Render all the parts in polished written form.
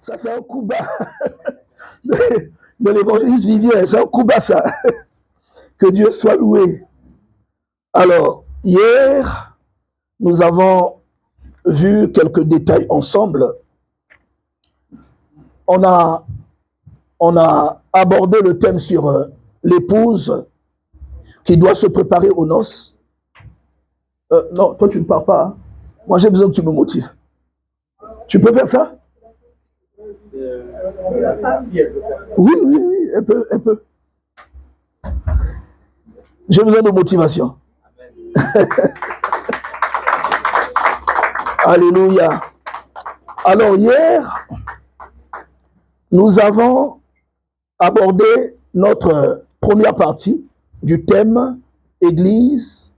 Ça, c'est un coup bas de l'évangéliste Vivien. C'est un coup bas, ça. Que Dieu soit loué. Alors, hier, nous avons vu quelques détails ensemble. On a abordé le thème sur l'épouse qui doit se préparer aux noces. Non, toi, tu ne pars pas. Hein? Moi, j'ai besoin que tu me motives. Tu peux faire ça? Oui, elle peut. J'ai besoin de motivation. Alléluia. Alors hier, nous avons abordé notre première partie du thème Église,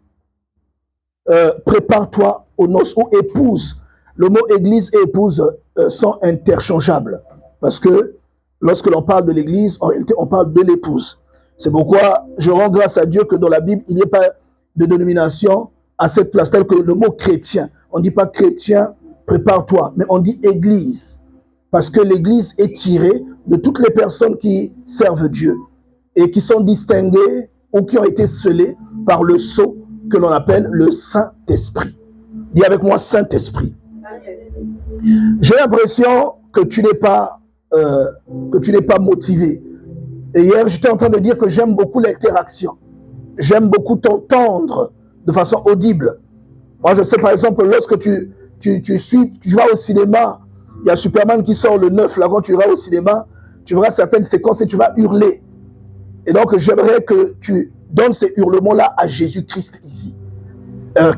prépare-toi aux noces ou épouse. Le mot Église et épouse sont interchangeables parce que lorsque l'on parle de l'Église, en réalité, on parle de l'épouse. C'est pourquoi je rends grâce à Dieu que dans la Bible, il n'y ait pas de dénomination à cette place, tel que le mot chrétien. On ne dit pas chrétien, prépare-toi, mais on dit Église. Parce que l'Église est tirée de toutes les personnes qui servent Dieu et qui sont distinguées ou qui ont été scellées par le sceau que l'on appelle le Saint-Esprit. Dis avec moi Saint-Esprit. J'ai l'impression que tu n'es pas motivé. Et hier, j'étais en train de dire que j'aime beaucoup l'interaction. J'aime beaucoup t'entendre de façon audible. Moi, je sais par exemple, lorsque tu vas au cinéma, il y a Superman qui sort le 9, là, quand tu iras au cinéma, tu verras certaines séquences et tu vas hurler. Et donc, j'aimerais que tu donnes ces hurlements-là à Jésus-Christ ici.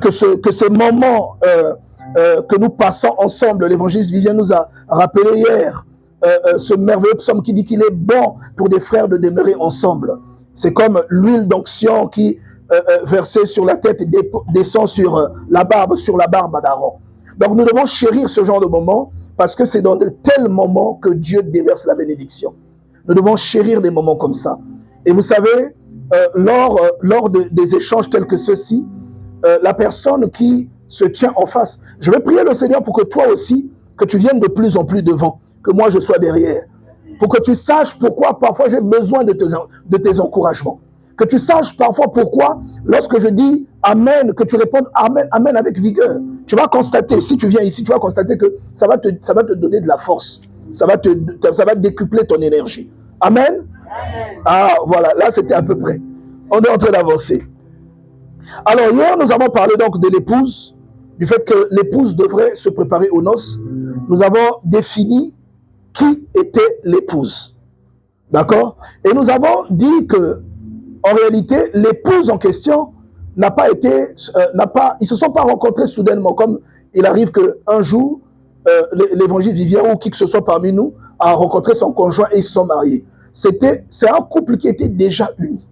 Que ces moments que nous passons ensemble, l'évangéliste Vivien nous a rappelé hier, ce merveilleux psaume qui dit qu'il est bon pour des frères de demeurer ensemble. C'est comme l'huile d'onction qui, versée sur la tête, descend sur la barbe d'Aaron. Donc nous devons chérir ce genre de moments parce que c'est dans de tels moments que Dieu déverse la bénédiction. Nous devons chérir des moments comme ça. Et vous savez, lors des échanges tels que ceux-ci, la personne qui se tient en face, je vais prier le Seigneur pour que toi aussi, que tu viennes de plus en plus devant, que moi je sois derrière, pour que tu saches pourquoi parfois j'ai besoin de tes encouragements, que tu saches parfois pourquoi lorsque je dis Amen, que tu répondes Amen, Amen avec vigueur. Tu vas constater, si tu viens ici, tu vas constater que ça va te donner de la force, ça va décupler ton énergie. Amen. Ah voilà, là c'était à peu près. On est en train d'avancer. Alors hier, nous avons parlé donc de l'épouse, du fait que l'épouse devrait se préparer aux noces. Nous avons défini qui était l'épouse. D'accord? Et nous avons dit que, en réalité, l'épouse en question ils se sont pas rencontrés soudainement, comme il arrive qu'un jour, l'évangile Vivien ou qui que ce soit parmi nous a rencontré son conjoint et ils se sont mariés. C'est un couple qui était déjà uni.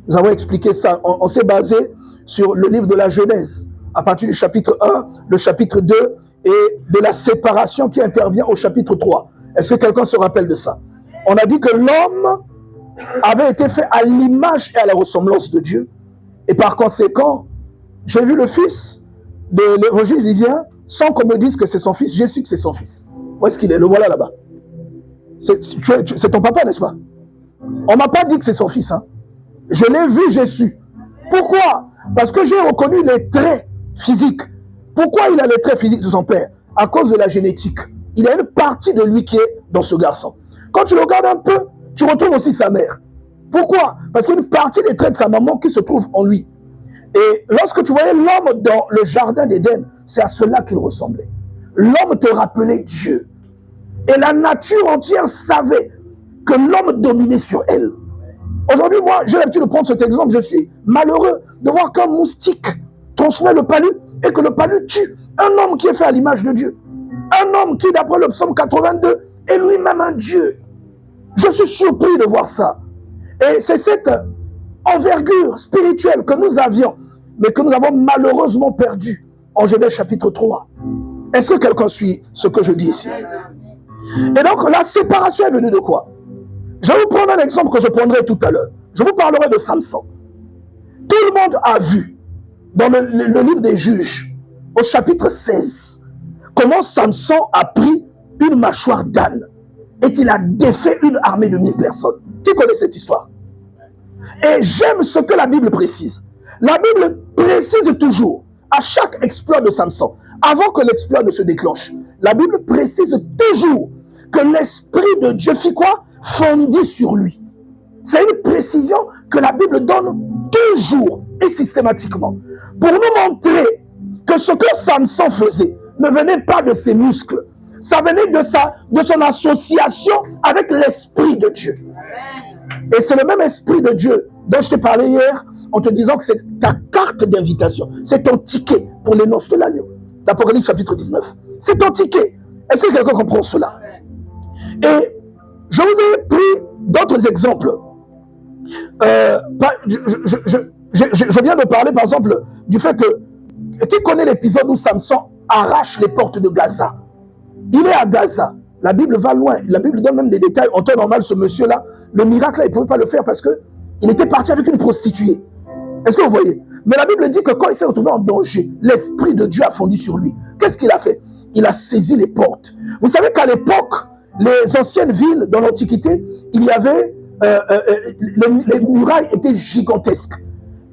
Nous avons expliqué ça. On s'est basé sur le livre de la Genèse, à partir du chapitre 1, le chapitre 2, et de la séparation qui intervient au chapitre 3. Est-ce que quelqu'un se rappelle de ça? On a dit que l'homme avait été fait à l'image et à la ressemblance de Dieu. Et par conséquent, j'ai vu le fils de l'évangile Vivien, sans qu'on me dise que c'est son fils, j'ai su que c'est son fils. Où est-ce qu'il est? Le voilà là-bas. C'est ton papa, n'est-ce pas? On ne m'a pas dit que c'est son fils. Hein. Je l'ai vu, j'ai su. Pourquoi? Parce que j'ai reconnu les traits physiques. Pourquoi il a les traits physiques de son père? À cause de la génétique. Il y a une partie de lui qui est dans ce garçon. Quand tu le regardes un peu, tu retrouves aussi sa mère. Pourquoi? Parce qu'il y a une partie des traits de sa maman qui se trouve en lui. Et lorsque tu voyais l'homme dans le jardin d'Éden, c'est à cela qu'il ressemblait. L'homme te rappelait Dieu. Et la nature entière savait que l'homme dominait sur elle. Aujourd'hui, moi, j'ai l'habitude de prendre cet exemple. Je suis malheureux de voir qu'un moustique transmet le palu et que le palu tue un homme qui est fait à l'image de Dieu. Un homme qui, d'après le psaume 82, est lui-même un Dieu. Je suis surpris de voir ça. Et c'est cette envergure spirituelle que nous avions, mais que nous avons malheureusement perdue en Genèse chapitre 3. Est-ce que quelqu'un suit ce que je dis ici? Et donc, la séparation est venue de quoi? Je vais vous prendre un exemple que je prendrai tout à l'heure. Je vous parlerai de Samson. Tout le monde a vu, dans le livre des Juges, au chapitre 16, comment Samson a pris une mâchoire d'âne et qu'il a défait une armée de 1000 personnes. Qui connaît cette histoire? Et j'aime ce que la Bible précise. La Bible précise toujours, à chaque exploit de Samson, avant que l'exploit ne se déclenche, la Bible précise toujours que l'Esprit de Dieu fit quoi? Fondit sur lui. C'est une précision que la Bible donne toujours et systématiquement pour nous montrer que ce que Samson faisait ne venait pas de ses muscles, ça venait de son association avec l'Esprit de Dieu. Et c'est le même Esprit de Dieu dont je t'ai parlé hier en te disant que c'est ta carte d'invitation, c'est ton ticket pour les noces de l'agneau. L'Apocalypse chapitre 19. C'est ton ticket. Est-ce que quelqu'un comprend cela? Et je vous ai pris d'autres exemples. Je viens de parler par exemple du fait que qui connaît l'épisode où Samson arrache les portes de Gaza? Il est à Gaza. La Bible va loin. La Bible donne même des détails. En temps normal, ce monsieur-là, le miracle, là, il ne pouvait pas le faire parce qu'il était parti avec une prostituée. Est-ce que vous voyez? Mais la Bible dit que quand il s'est retrouvé en danger, l'Esprit de Dieu a fondu sur lui. Qu'est-ce qu'il a fait? Il a saisi les portes. Vous savez qu'à l'époque, les anciennes villes dans l'Antiquité, il y avait les murailles étaient gigantesques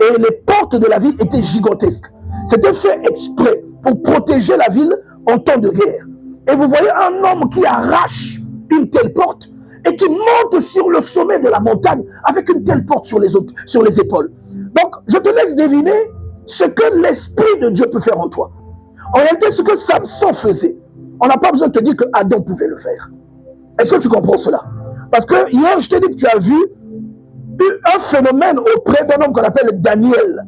et les portes de la ville étaient gigantesques. C'était fait exprès pour protéger la ville en temps de guerre. Et vous voyez un homme qui arrache une telle porte et qui monte sur le sommet de la montagne avec une telle porte sur les épaules. Donc, je te laisse deviner ce que l'Esprit de Dieu peut faire en toi. En réalité, ce que Samson faisait, on n'a pas besoin de te dire que Adam pouvait le faire. Est-ce que tu comprends cela? Parce que hier, je t'ai dit que tu as vu un phénomène auprès d'un homme qu'on appelle Daniel.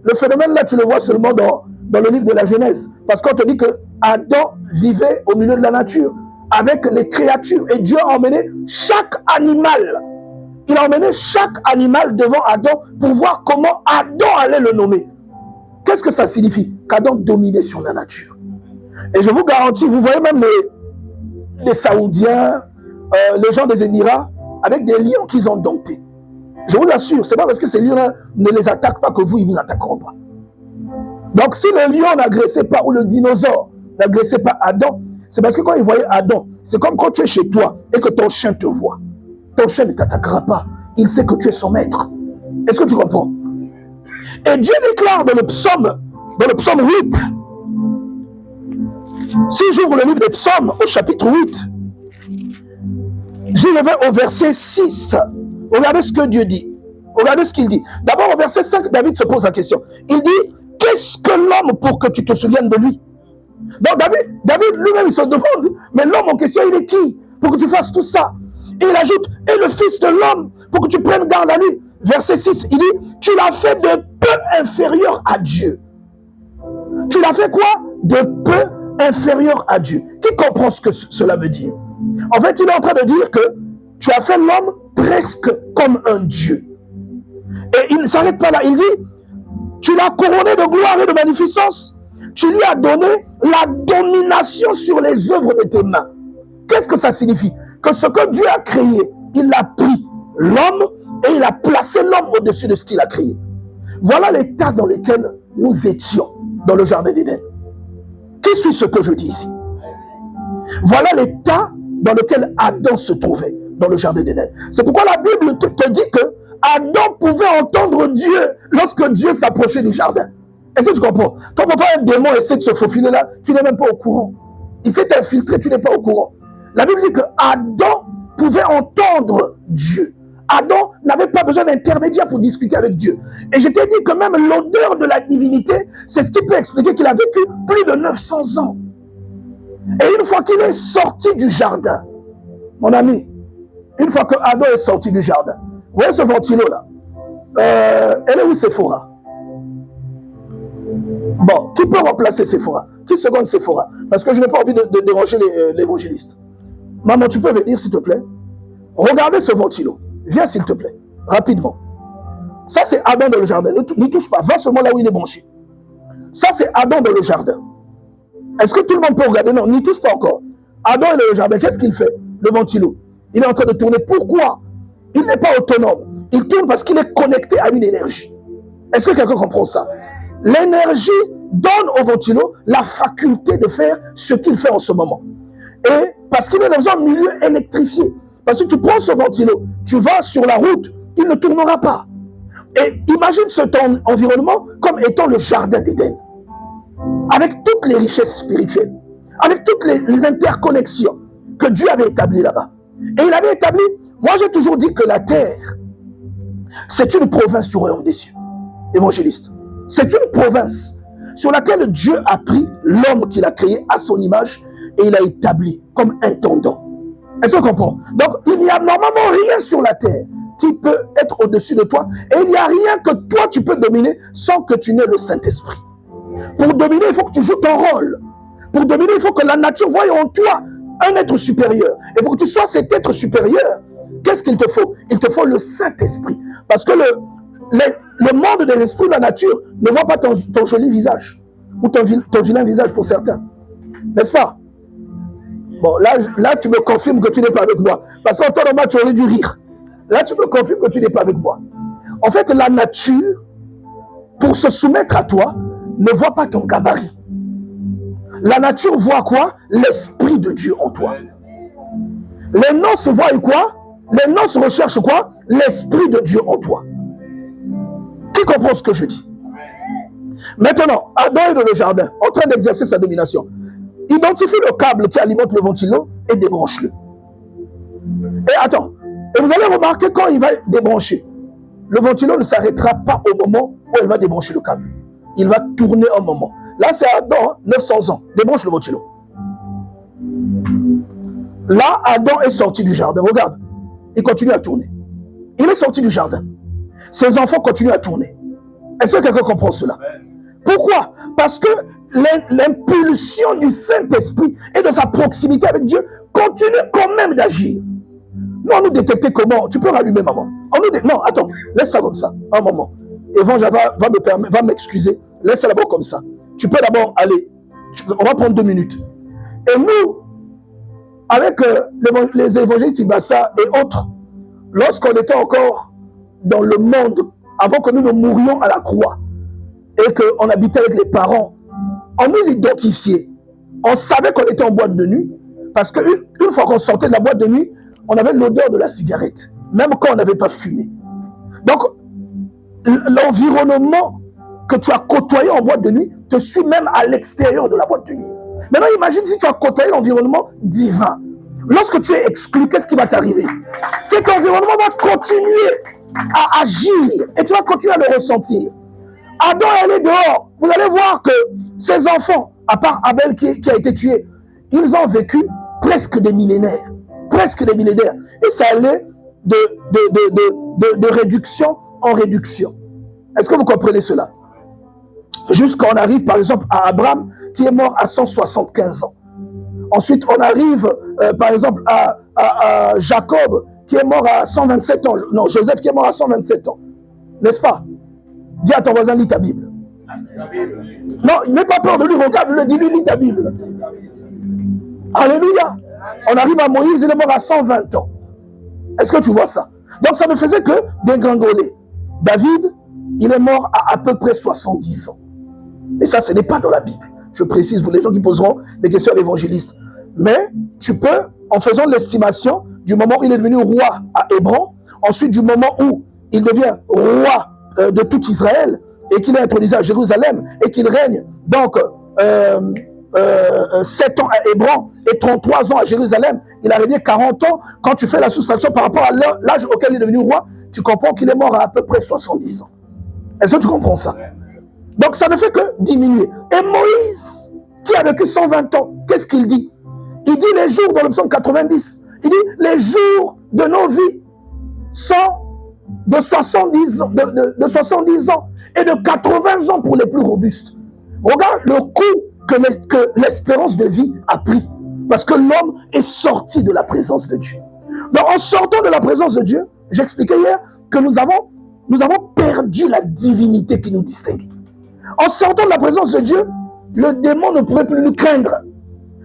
Le phénomène là, tu le vois seulement dans le livre de la Genèse. Parce qu'on te dit que Adam vivait au milieu de la nature avec les créatures. Et Dieu a emmené chaque animal. Il a emmené chaque animal devant Adam pour voir comment Adam allait le nommer. Qu'est-ce que ça signifie? Qu'Adam dominait sur la nature. Et je vous garantis, vous voyez même les Saoudiens, les gens des Émirats, avec des lions qu'ils ont domptés. Je vous assure, c'est pas parce que ces lions-là ne les attaquent pas que vous, ils ne vous attaqueront pas. Donc si le lion n'agressait pas, ou le dinosaure n'agressait pas Adam, c'est parce que quand il voyait Adam, c'est comme quand tu es chez toi et que ton chien te voit. Ton chien ne t'attaquera pas. Il sait que tu es son maître. Est-ce que tu comprends? Et Dieu déclare dans le psaume 8, si j'ouvre le livre des psaumes au chapitre 8, j'y vais au verset 6. Regardez ce que Dieu dit. Regardez ce qu'il dit. D'abord au verset 5, David se pose la question. Il dit, qu'est-ce que l'homme pour que tu te souviennes de lui? Donc David lui-même il se demande, mais l'homme en question il est qui pour que tu fasses tout ça? Et il ajoute, et le fils de l'homme pour que tu prennes garde à lui. Verset 6, il dit, tu l'as fait de peu inférieur à Dieu. Tu l'as fait quoi? De peu inférieur à Dieu. Qui comprend ce que cela veut dire? En fait, il est en train de dire que tu as fait l'homme presque comme un Dieu. Et il ne s'arrête pas là. Il dit, tu l'as couronné de gloire et de magnificence. Tu lui as donné la domination sur les œuvres de tes mains. Qu'est-ce que ça signifie? Que ce que Dieu a créé, il a pris l'homme et il a placé l'homme au-dessus de ce qu'il a créé. Voilà l'état dans lequel nous étions dans le jardin d'Éden. Qui suit ce que je dis ici? Voilà l'état dans lequel Adam se trouvait dans le jardin d'Éden. C'est pourquoi la Bible te dit que Adam pouvait entendre Dieu lorsque Dieu s'approchait du jardin. Est-ce que tu comprends? Quand parfois un démon essaie de se faufiler là, tu n'es même pas au courant. Il s'est infiltré, tu n'es pas au courant. La Bible dit que Adam pouvait entendre Dieu. Adam n'avait pas besoin d'intermédiaire pour discuter avec Dieu. Et je t'ai dit que même l'odeur de la divinité, c'est ce qui peut expliquer qu'il a vécu plus de 900 ans. Et une fois qu'il est sorti du jardin, mon ami, une fois que Adam est sorti du jardin, vous voyez ce ventilo là? Elle est où Séphora? Bon, qui peut remplacer Séphora? Qui seconde Séphora? Parce que je n'ai pas envie de déranger l'évangéliste. Maman, tu peux venir s'il te plaît? Regardez ce ventilo. Viens s'il te plaît, rapidement. Ça c'est Adam dans le jardin. N'y touche pas, va seulement là où il est branché. Ça c'est Adam dans le jardin. Est-ce que tout le monde peut regarder? Non, n'y touche pas encore. Adam est dans le jardin, qu'est-ce qu'il fait? Le ventilo. Il est en train de tourner. Pourquoi? Il n'est pas autonome. Il tourne parce qu'il est connecté à une énergie. Est-ce que quelqu'un comprend ça? L'énergie donne au ventilo la faculté de faire ce qu'il fait en ce moment. Et Parce qu'il est dans un milieu électrifié. Parce que tu prends ce ventilo, tu vas sur la route, il ne tournera pas. Et imagine cet environnement comme étant le jardin d'Éden. Avec toutes les richesses spirituelles, avec toutes les interconnexions que Dieu avait établies là-bas. Et il avait établi, moi j'ai toujours dit que la terre, c'est une province du royaume des cieux. Évangéliste. C'est une province sur laquelle Dieu a pris l'homme qu'il a créé à son image et il a établi comme intendant. Est-ce que tu comprends? Donc, il n'y a normalement rien sur la terre qui peut être au-dessus de toi et il n'y a rien que toi tu peux dominer sans que tu n'aies le Saint-Esprit. Pour dominer, il faut que tu joues ton rôle. Pour dominer, il faut que la nature voie en toi un être supérieur. Et pour que tu sois cet être supérieur, qu'est-ce qu'il te faut? Il te faut le Saint-Esprit. Parce que le monde des esprits de la nature ne voit pas ton joli visage ou ton vilain visage pour certains. N'est-ce pas? Bon, là, tu me confirmes que tu n'es pas avec moi. Parce qu'en temps normal, tu aurais dû rire. Là, tu me confirmes que tu n'es pas avec moi. En fait, la nature, pour se soumettre à toi, ne voit pas ton gabarit. La nature voit quoi? L'Esprit de Dieu en toi. Les noces voient quoi? Les noces recherchent quoi? L'Esprit de Dieu en toi. Qui comprend ce que je dis? Maintenant, Adam est dans le jardin, en train d'exercer sa domination. Identifie le câble qui alimente le ventilo et débranche-le. Et attends, et vous allez remarquer quand il va débrancher, le ventilo ne s'arrêtera pas au moment où il va débrancher le câble. Il va tourner un moment. Là, c'est Adam, 900 ans. Débranche le ventilo. Là, Adam est sorti du jardin. Regarde, il continue à tourner. Il est sorti du jardin. Ses enfants continuent à tourner. Est-ce que quelqu'un comprend cela? Pourquoi? Parce que l'impulsion du Saint-Esprit et de sa proximité avec Dieu continue quand même d'agir. Non, nous détecter comment? Tu peux rallumer, maman. Non, attends, laisse ça comme ça, un moment. Évangile va m'excuser. Laisse ça d'abord comme ça. Tu peux d'abord aller. On va prendre 2 minutes. Et nous, avec les évangélistes Ibassa et autres, lorsqu'on était encore dans le monde, avant que nous ne mourions à la croix, et qu'on habitait avec les parents, on nous identifiait. On savait qu'on était en boîte de nuit, parce qu'une fois qu'on sortait de la boîte de nuit, on avait l'odeur de la cigarette, même quand on n'avait pas fumé. Donc, l'environnement que tu as côtoyé en boîte de nuit te suit même à l'extérieur de la boîte de nuit. Maintenant, imagine si tu as côtoyé l'environnement divin. Lorsque tu es exclu, qu'est-ce qui va t'arriver? Cet environnement va continuer à agir et tu vas continuer à le ressentir. Adam est allé dehors. Vous allez voir que ses enfants, à part Abel qui a été tué, ils ont vécu presque des millénaires. Presque des millénaires. Et ça allait de réduction en réduction. Est-ce que vous comprenez cela? Jusqu'à on arrive par exemple à Abraham qui est mort à 175 ans. Ensuite, on arrive par exemple à Jacob qui est mort à 127 ans. Non, Joseph qui est mort à 127 ans. N'est-ce pas? Dis à ton voisin, lis ta Bible. Non, n'aie pas peur de lui, regarde-le, dis-lui, lis ta Bible. Alléluia. On arrive à Moïse, il est mort à 120 ans. Est-ce que tu vois ça? Donc ça ne faisait que dégringoler. David, il est mort à peu près 70 ans. Et ça, ce n'est pas dans la Bible. Je précise pour les gens qui poseront des questions à l'évangéliste. Mais tu peux, en faisant l'estimation du moment où il est devenu roi à Hébron, ensuite du moment où il devient roi de tout Israël et qu'il est intronisé à Jérusalem et qu'il règne donc 7 ans à Hébron et 33 ans à Jérusalem, il a régné 40 ans. Quand tu fais la soustraction par rapport à l'âge auquel il est devenu roi, tu comprends qu'il est mort à peu près 70 ans. Est-ce que tu comprends ça? Donc ça ne fait que diminuer. Et Moïse, qui a vécu 120 ans, qu'est-ce qu'il dit? Il dit les jours dans le psaume 90, il dit les jours de nos vies sont de 70 ans, de 70 ans et de 80 ans pour les plus robustes. Regarde le coup que l'espérance de vie a pris. Parce que l'homme est sorti de la présence de Dieu. Donc en sortant de la présence de Dieu, j'expliquais hier que nous avons perdu la divinité qui nous distingue. En sortant de la présence de Dieu, le démon ne pourrait plus nous craindre.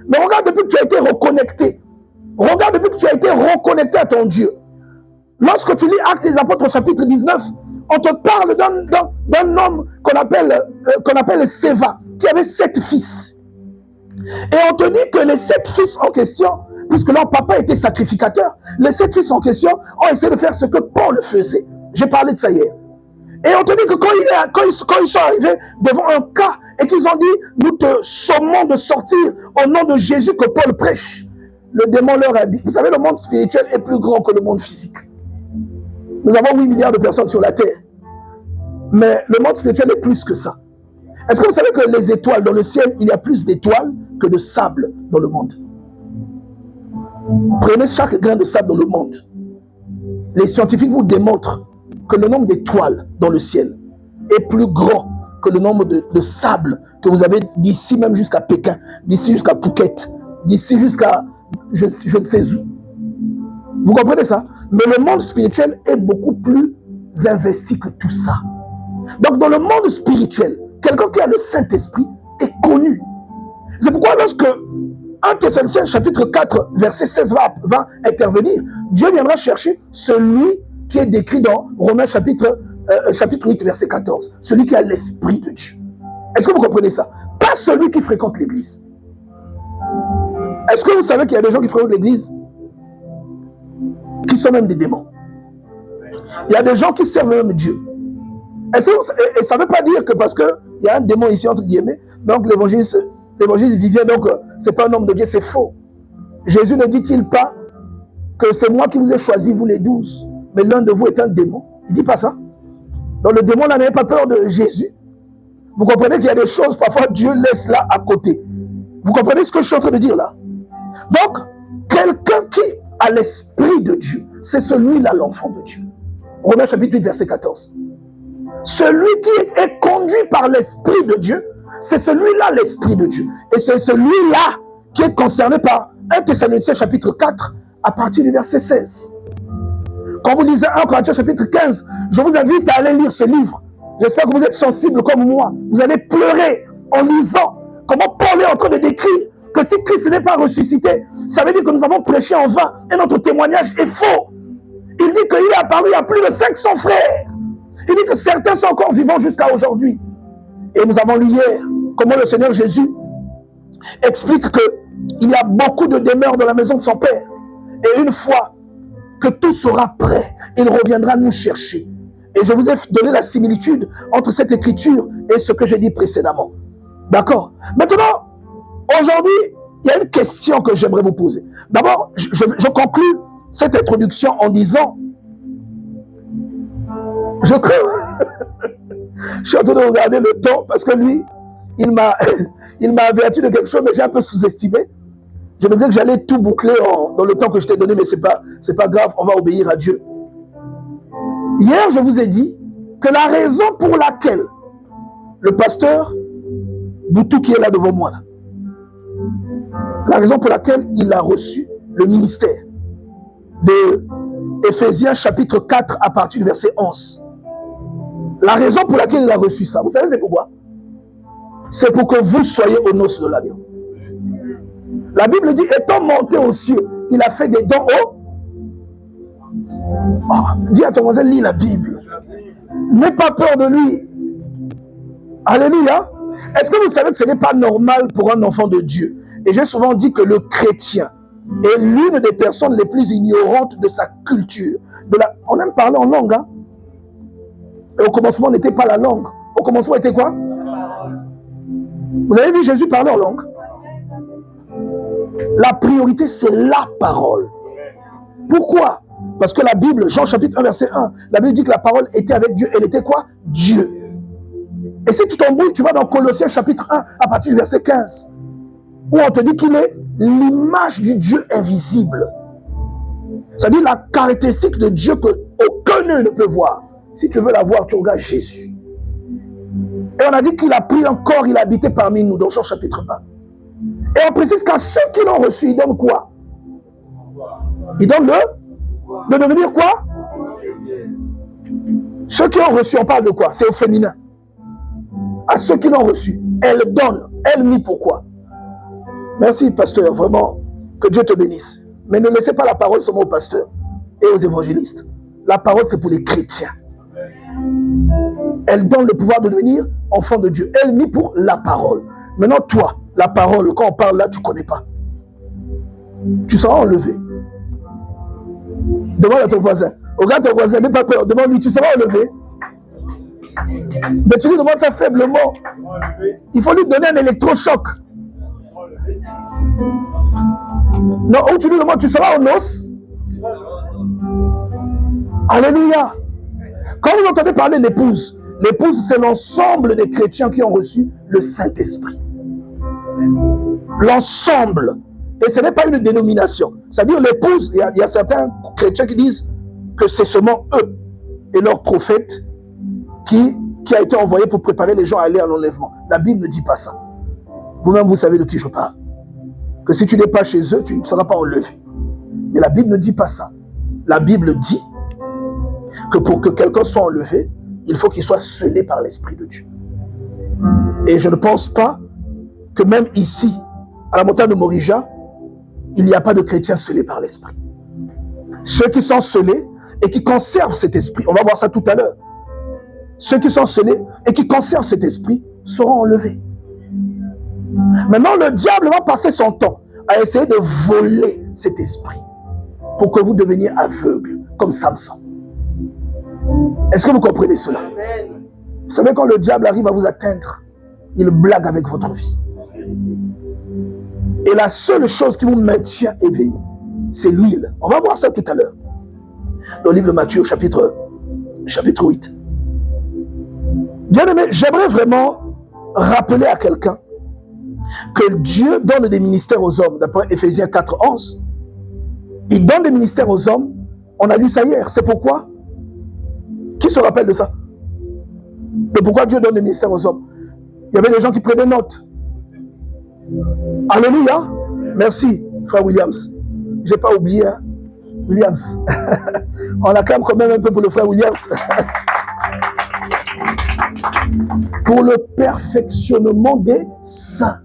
Mais regarde depuis que tu as été reconnecté. Regarde depuis que tu as été reconnecté à ton Dieu. Lorsque tu lis Actes des Apôtres chapitre 19, on te parle d'un homme qu'on appelle Séva, qui avait 7 fils. Et on te dit que les 7 fils en question puisque leur papa était sacrificateur, les 7 fils en question ont essayé de faire ce que Paul faisait. J'ai parlé de ça hier. Et on te dit que quand ils sont arrivés devant un cas et qu'ils ont dit, nous te sommons de sortir au nom de Jésus que Paul prêche, le démon leur a dit, vous savez, le monde spirituel est plus grand que le monde physique. Nous avons 8 milliards de personnes sur la terre. Mais le monde spirituel est plus que ça. Est-ce que vous savez que les étoiles dans le ciel, il y a plus d'étoiles que de sable dans le monde? Prenez chaque grain de sable dans le monde. Les scientifiques vous démontrent que le nombre d'étoiles dans le ciel est plus grand que le nombre de sable que vous avez d'ici même jusqu'à Pékin, d'ici jusqu'à Phuket, d'ici jusqu'à je ne sais où. Vous comprenez ça? Mais le monde spirituel est beaucoup plus investi que tout ça. Donc dans le monde spirituel, quelqu'un qui a le Saint-Esprit est connu. C'est pourquoi lorsque 1 Thessaloniciens chapitre 4, verset 16 va intervenir, Dieu viendra chercher celui qui est décrit dans Romains chapitre 8, verset 14. Celui qui a l'Esprit de Dieu. Est-ce que vous comprenez ça? Pas celui qui fréquente l'église. Est-ce que vous savez qu'il y a des gens qui fréquentent l'église qui sont même des démons? Il y a des gens qui servent même Dieu. Et ça ne veut pas dire que parce qu'il y a un démon ici, entre guillemets, donc l'évangéliste Vivien, donc c'est pas un homme de Dieu, c'est faux. Jésus ne dit-il pas que c'est moi qui vous ai choisi, vous les 12, mais l'un de vous est un démon? Il ne dit pas ça. Donc le démon n'avait pas peur de Jésus. Vous comprenez qu'il y a des choses, parfois Dieu laisse là à côté. Vous comprenez ce que je suis en train de dire là? Donc, quelqu'un qui a l'Esprit de Dieu, c'est celui-là l'enfant de Dieu. Romains chapitre 8, verset 14. Celui qui est conduit par l'Esprit de Dieu, c'est celui-là l'Esprit de Dieu. Et c'est celui-là qui est concerné par 1 Thessaloniciens chapitre 4 à partir du verset 16. Quand vous lisez 1 Corinthiens chapitre 15, je vous invite à aller lire ce livre. J'espère que vous êtes sensibles comme moi. Vous allez pleurer en lisant comment Paul est en train de décrire que si Christ n'est pas ressuscité, ça veut dire que nous avons prêché en vain et notre témoignage est faux. Il dit qu'il est apparu à plus de 500 frères. Il dit que certains sont encore vivants jusqu'à aujourd'hui. Et nous avons lu hier comment le Seigneur Jésus explique qu'il y a beaucoup de demeures dans la maison de son Père. Et une fois que tout sera prêt, il reviendra nous chercher. Et je vous ai donné la similitude entre cette écriture et ce que j'ai dit précédemment. D'accord? Maintenant, aujourd'hui, il y a une question que j'aimerais vous poser. D'abord, je conclue cette introduction en disant, je suis en train de regarder le temps parce que lui, il m'a averti de quelque chose, mais j'ai un peu sous-estimé. Je me disais que j'allais tout boucler dans le temps que je t'ai donné, mais c'est pas grave, on va obéir à Dieu. Hier, je vous ai dit que la raison pour laquelle le pasteur Boutou qui est là devant moi, là, la raison pour laquelle il a reçu le ministère de Éphésiens chapitre 4 à partir du verset 11. La raison pour laquelle il a reçu ça, vous savez c'est pourquoi? C'est pour que vous soyez aux noces de l'agneau. La Bible dit, étant monté aux cieux, il a fait des dons au... Oh, dis à ton voisin, lis la Bible. N'aie pas peur de lui. Alléluia. Est-ce que vous savez que ce n'est pas normal pour un enfant de Dieu? Et j'ai souvent dit que le chrétien est l'une des personnes les plus ignorantes de sa culture. On aime parler en langue. Hein? Et au commencement, n'était pas la langue. Au commencement, était quoi? Vous avez vu Jésus parler en langue? La priorité, c'est la parole. Pourquoi? Parce que la Bible, Jean chapitre 1, verset 1, la Bible dit que la parole était avec Dieu. Elle était quoi? Dieu. Et si tu t'embrouilles, tu vas dans Colossiens chapitre 1, à partir du verset 15, où on te dit qu'il est l'image du Dieu invisible. C'est-à-dire la caractéristique de Dieu qu'aucun œil ne peut voir. Si tu veux la voir, tu regardes Jésus. Et on a dit qu'il a pris un corps, il a habité parmi nous, dans Jean chapitre 1. Et on précise qu'à ceux qui l'ont reçu, il donne quoi? Il donne de devenir quoi? Ceux qui l'ont reçu, on parle de quoi? C'est au féminin. À ceux qui l'ont reçu, elle donne, elle nie pourquoi? Merci, pasteur, vraiment, que Dieu te bénisse. Mais ne laissez pas la parole seulement aux pasteurs et aux évangélistes. La parole, c'est pour les chrétiens. Elle donne le pouvoir de devenir enfant de Dieu. Elle nie pour la parole. Maintenant, toi, la parole, quand on parle là, tu ne connais pas. tu seras enlevé. Demande à ton voisin. Regarde ton voisin, n'aie pas peur. Demande-lui, tu seras enlevé. Mais tu lui demandes ça faiblement. Il faut lui donner un électrochoc. Non, ou tu lui demandes, tu seras en os. Alléluia. Quand vous entendez parler d'épouse, l'épouse, c'est l'ensemble des chrétiens qui ont reçu le Saint-Esprit. L'ensemble. Et ce n'est pas une dénomination. C'est-à-dire l'épouse, il y a certains chrétiens qui disent que c'est seulement eux et leur prophète qui a été envoyé pour préparer les gens à aller à l'enlèvement. La Bible ne dit pas ça. Vous-même, vous savez de qui je parle. Que si tu n'es pas chez eux, tu ne seras pas enlevé. Mais la Bible ne dit pas ça. La Bible dit que pour que quelqu'un soit enlevé, il faut qu'il soit scellé par l'Esprit de Dieu. Et je ne pense pas que même ici, à la montagne de Morija, il n'y a pas de chrétiens scellés par l'Esprit. Ceux qui sont scellés et qui conservent cet esprit, on va voir ça tout à l'heure, ceux qui sont scellés et qui conservent cet esprit seront enlevés. Maintenant, le diable va passer son temps à essayer de voler cet esprit pour que vous deveniez aveugles, comme Samson. Est-ce que vous comprenez cela? Vous savez, quand le diable arrive à vous atteindre, il blague avec votre vie. Et la seule chose qui vous maintient éveillé, c'est l'huile. On va voir ça tout à l'heure. Dans le livre de Matthieu, chapitre 8. Bien aimé, j'aimerais vraiment rappeler à quelqu'un que Dieu donne des ministères aux hommes, d'après Éphésiens 4:11. Il donne des ministères aux hommes. On a lu ça hier. C'est pourquoi? Qui se rappelle de ça? Et pourquoi Dieu donne des ministères aux hommes? Il y avait des gens qui prenaient note. Alléluia. Merci, frère Williams. Je n'ai pas oublié, hein? Williams. On acclame quand même un peu pour le frère Williams. Pour le perfectionnement des saints.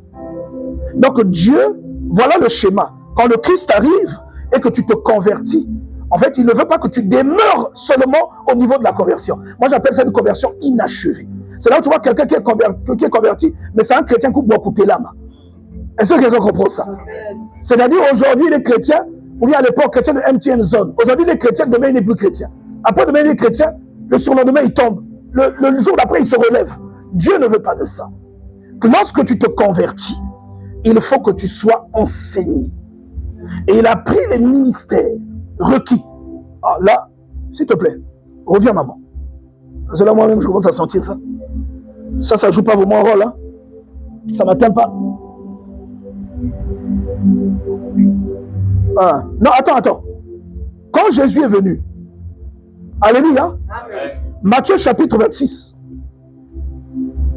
Donc Dieu, voilà le schéma. Quand le Christ arrive et que tu te convertis, en fait, il ne veut pas que tu demeures seulement au niveau de la conversion. Moi, j'appelle ça une conversion inachevée. C'est là où tu vois quelqu'un qui est converti, mais c'est un chrétien qui boit coûter l'âme. Est-ce que quelqu'un comprend ça? C'est-à-dire, aujourd'hui, les chrétiens, ou bien à l'époque, chrétien de MTN Zone. Aujourd'hui, les chrétiens, demain, il n'est plus chrétien. Après, demain, il est chrétien, le surlendemain, il tombe. Le jour d'après, il se relève. Dieu ne veut pas de ça. Que lorsque tu te convertis, il faut que tu sois enseigné. Et il a pris les ministères requis. Ah, là, s'il te plaît, reviens, maman. Parce que là, moi-même, je commence à sentir ça. Ça ne joue pas vraiment un rôle. Hein? Ça ne m'atteint pas. Ah. Non, attends. Quand Jésus est venu, alléluia, amen. Matthieu chapitre 26.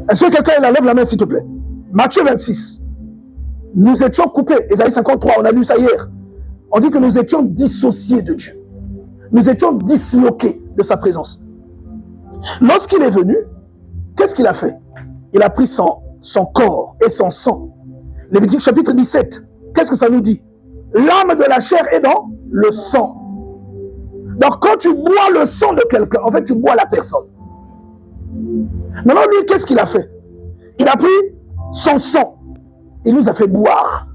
Est-ce que quelqu'un lève la main, s'il te plaît? Matthieu 26. Nous étions coupés. Ésaïe 53, on a lu ça hier. On dit que nous étions dissociés de Dieu. Nous étions disloqués de sa présence. Lorsqu'il est venu, qu'est-ce qu'il a fait? Il a pris son corps et son sang. Lévitique chapitre 17. Qu'est-ce que ça nous dit? L'âme de la chair est dans le sang. Donc quand tu bois le sang de quelqu'un, en fait tu bois la personne. Maintenant lui, qu'est-ce qu'il a fait? Il a pris son sang, il nous a fait boire.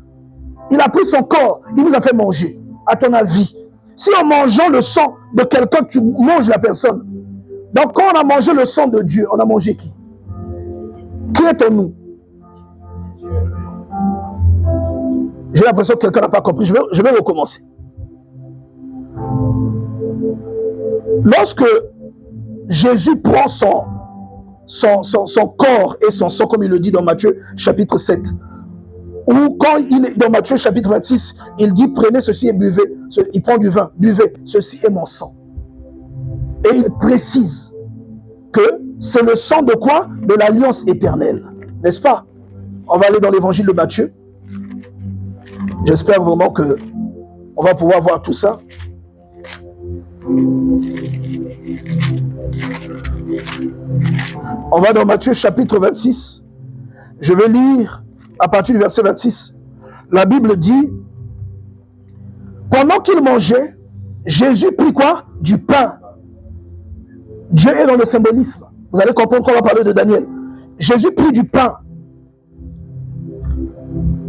Il a pris son corps, il nous a fait manger. À ton avis, si en mangeant le sang de quelqu'un, tu manges la personne. Donc quand on a mangé le sang de Dieu, on a mangé qui? Qui est en nous? J'ai l'impression que quelqu'un n'a pas compris. Je vais recommencer. Lorsque Jésus prend son corps et son sang, comme il le dit dans Matthieu chapitre 7, ou quand il est dans Matthieu chapitre 26, il dit prenez ceci et buvez. Il prend du vin, buvez, ceci est mon sang. Et il précise que c'est le sang de quoi? De l'alliance éternelle. N'est-ce pas? On va aller dans l'évangile de Matthieu. J'espère vraiment que on va pouvoir voir tout ça. On va dans Matthieu chapitre 26. Je vais lire à partir du verset 26. La Bible dit, pendant qu'il mangeait, Jésus prit quoi? Du pain. Dieu est dans le symbolisme. Vous allez comprendre qu'on va parler de Daniel. Jésus prit du pain.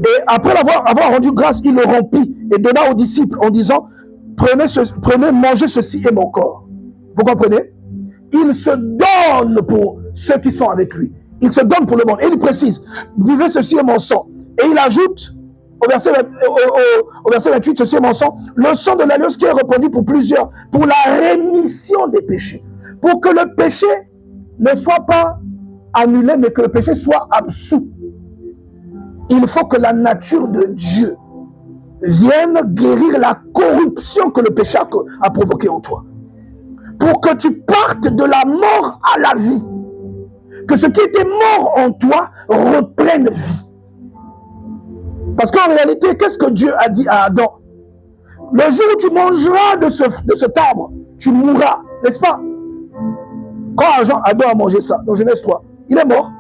Et après avoir rendu grâce, il le remplit et donna aux disciples en disant, prenez, mangez, ceci est mon corps. Vous comprenez? Il se donne pour ceux qui sont avec lui. Il se donne pour le monde. Et il précise, buvez, ceci est mon sang. Et il ajoute, au verset 28, ceci est mon sang, le sang de l'alliance qui est répandu pour plusieurs, pour la rémission des péchés. Pour que le péché ne soit pas annulé, mais que le péché soit absous. Il faut que la nature de Dieu vienne guérir la corruption que le péché a provoquée en toi. Pour que tu partes de la mort à la vie. Que ce qui était mort en toi reprenne vie. Parce qu'en réalité, qu'est-ce que Dieu a dit à Adam? Le jour où tu mangeras de cet arbre, tu mourras, n'est-ce pas? Quand Adam a mangé ça, dans Genèse 3, il est mort.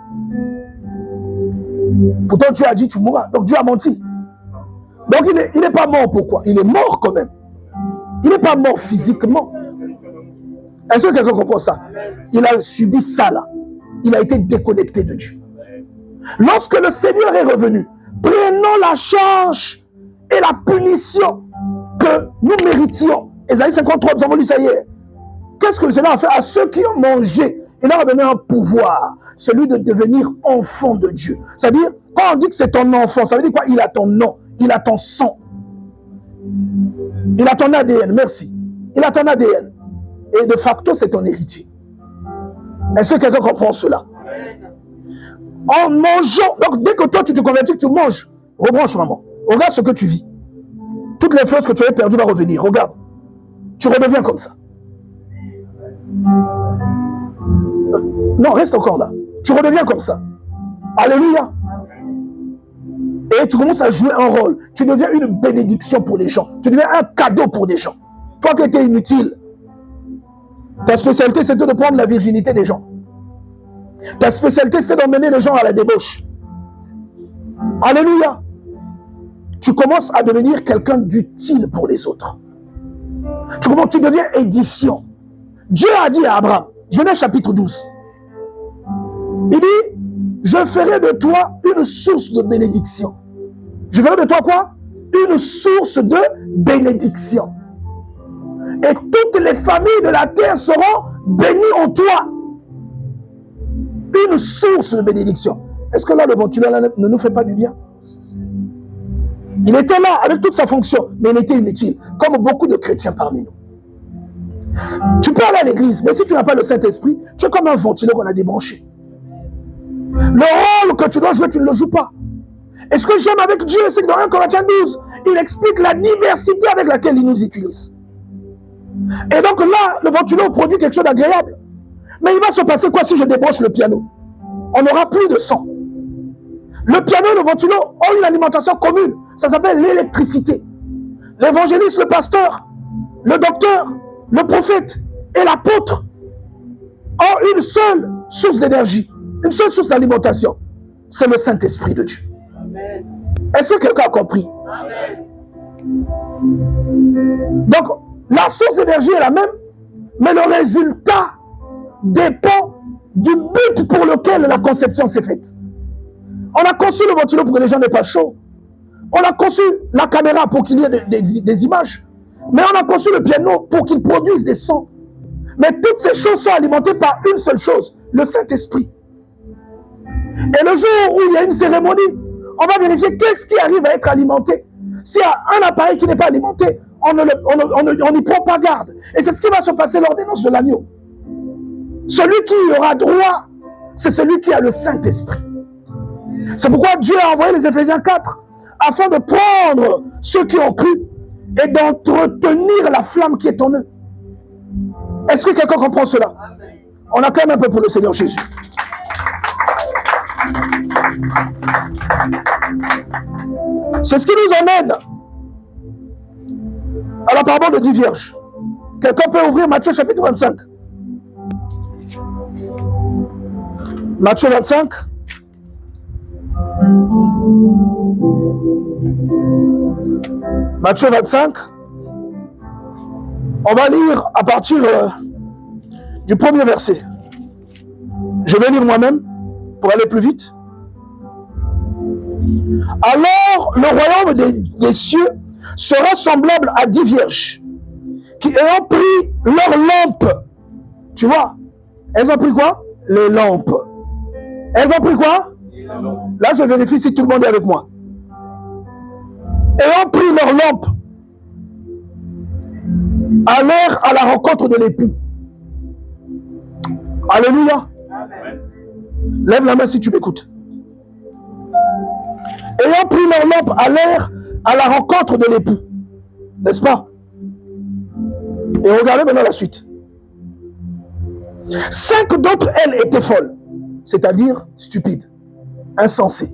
Pourtant, Dieu a dit tu mourras. Donc Dieu a menti. Donc il n'est pas mort. Pourquoi? Il est mort quand même. Il n'est pas mort physiquement. Est-ce que quelqu'un comprend ça? Il a subi ça là. Il a été déconnecté de Dieu. Lorsque le Seigneur est revenu, prenant la charge et la punition que nous méritions. Ésaïe 53, nous avons lu ça hier. Qu'est-ce que le Seigneur a fait à ceux qui ont mangé? Il leur a donné un pouvoir, celui de devenir enfant de Dieu. C'est-à-dire, quand on dit que c'est ton enfant, ça veut dire quoi? Il a ton nom, il a ton sang. Il a ton ADN, merci. Il a ton ADN. Et de facto, c'est ton héritier. Est-ce que quelqu'un comprend cela? En mangeant, donc dès que toi tu te convertis, tu manges, rebranche maman, regarde ce que tu vis. Toutes les choses que tu avais perdues vont revenir, regarde. Tu redeviens comme ça. Non, reste encore là. Tu redeviens comme ça. Alléluia. Et tu commences à jouer un rôle. Tu deviens une bénédiction pour les gens. Tu deviens un cadeau pour des gens. Toi qui étais inutile, ta spécialité c'était de prendre la virginité des gens. Ta spécialité c'est d'emmener les gens à la débauche. Alléluia. Tu commences à devenir quelqu'un d'utile pour les autres. Tu deviens édifiant. Dieu a dit à Abraham, Genèse chapitre 12, il dit, je ferai de toi une source de bénédiction. Je ferai de toi quoi? Une source de bénédiction. Et toutes les familles de la terre seront bénies en toi. Une source de bénédiction. Est-ce que là, le ventilo ne nous fait pas du bien? Il était là avec toute sa fonction, mais il était inutile, comme beaucoup de chrétiens parmi nous. Tu peux aller à l'église, mais si tu n'as pas le Saint-Esprit, tu es comme un ventilo qu'on a débranché. Le rôle que tu dois jouer, tu ne le joues pas. Et ce que j'aime avec Dieu, c'est que dans 1 Corinthiens 12, il explique la diversité avec laquelle il nous utilise. Et donc là, le ventilo produit quelque chose d'agréable. Mais il va se passer quoi si je débranche le piano? On n'aura plus de son. Le piano et le ventilo ont une alimentation commune. Ça s'appelle l'électricité. L'évangéliste, le pasteur, le docteur, le prophète et l'apôtre ont une seule source d'énergie, une seule source d'alimentation. C'est le Saint-Esprit de Dieu. Est-ce que quelqu'un a compris? Amen. Donc, la source d'énergie est la même, mais le résultat dépend du but pour lequel la conception s'est faite. On a conçu le ventilo pour que les gens n'aient pas chaud. On a conçu la caméra pour qu'il y ait des images. Mais on a conçu le piano pour qu'il produise des sons. Mais toutes ces choses sont alimentées par une seule chose, le Saint-Esprit. Et le jour où il y a une cérémonie, on va vérifier qu'est-ce qui arrive à être alimenté. S'il y a un appareil qui n'est pas alimenté, on n'y prend pas garde. Et c'est ce qui va se passer lors des noces de l'agneau. Celui qui y aura droit, c'est celui qui a le Saint-Esprit. C'est pourquoi Dieu a envoyé les Éphésiens 4 afin de prendre ceux qui ont cru et d'entretenir la flamme qui est en eux. Est-ce que quelqu'un comprend cela? On a quand même un peu pour le Seigneur Jésus. C'est ce qui nous emmène à la parabole de 10 vierges. Quelqu'un peut ouvrir Matthieu chapitre 25. Matthieu 25. Matthieu 25. On va lire à partir du premier verset. Je vais lire moi-même pour aller plus vite. Alors le royaume des cieux sera semblable à 10 vierges qui ayant pris leurs lampes, tu vois, elles ont pris quoi? Les lampes. Elles ont pris quoi? Là, je vérifie si tout le monde est avec moi. Ayant pris leurs lampes, allèrent à la rencontre de l'époux. Alléluia. Amen. Lève la main si tu m'écoutes. Ayant pris leurs lampes, allèrent à la rencontre de l'époux. N'est-ce pas? Et regardez maintenant la suite. 5 d'entre elles étaient folles, c'est-à-dire stupides, insensées.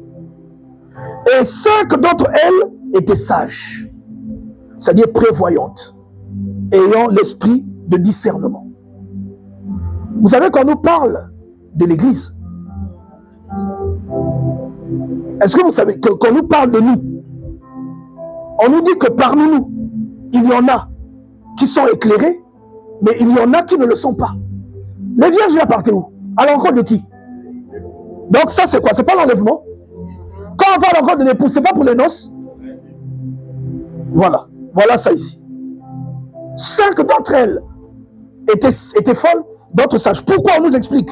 Et 5 d'entre elles étaient sages, c'est-à-dire prévoyantes, ayant l'esprit de discernement. Vous savez, quand on nous parle de l'Église, est-ce que vous savez que quand on nous parle de nous, on nous dit que parmi nous, il y en a qui sont éclairés, mais il y en a qui ne le sont pas. Les vierges, là, partent où? À l'encontre de qui? Donc ça, c'est quoi? C'est pas l'enlèvement. Quand on va à l'encontre de l'époux, c'est pas pour les noces. Voilà. Voilà ça ici. 5 d'entre elles étaient folles, d'autres sages. Pourquoi on nous explique?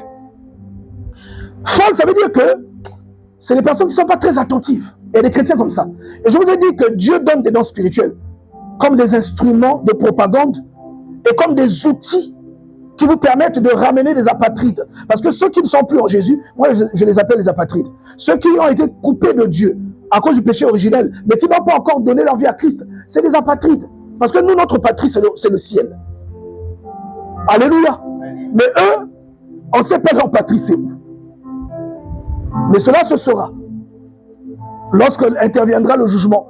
Folle, ça veut dire que c'est des personnes qui ne sont pas très attentives. Il y a des chrétiens comme ça. Et je vous ai dit que Dieu donne des dons spirituels comme des instruments de propagande et comme des outils qui vous permettent de ramener des apatrides. Parce que ceux qui ne sont plus en Jésus, moi je les appelle les apatrides. Ceux qui ont été coupés de Dieu à cause du péché originel, mais qui n'ont pas encore donné leur vie à Christ, c'est des apatrides. Parce que nous, notre patrie, c'est le ciel. Alléluia. Mais eux, on ne sait pas leur patrie, c'est où. Mais cela se saura lorsque interviendra le jugement.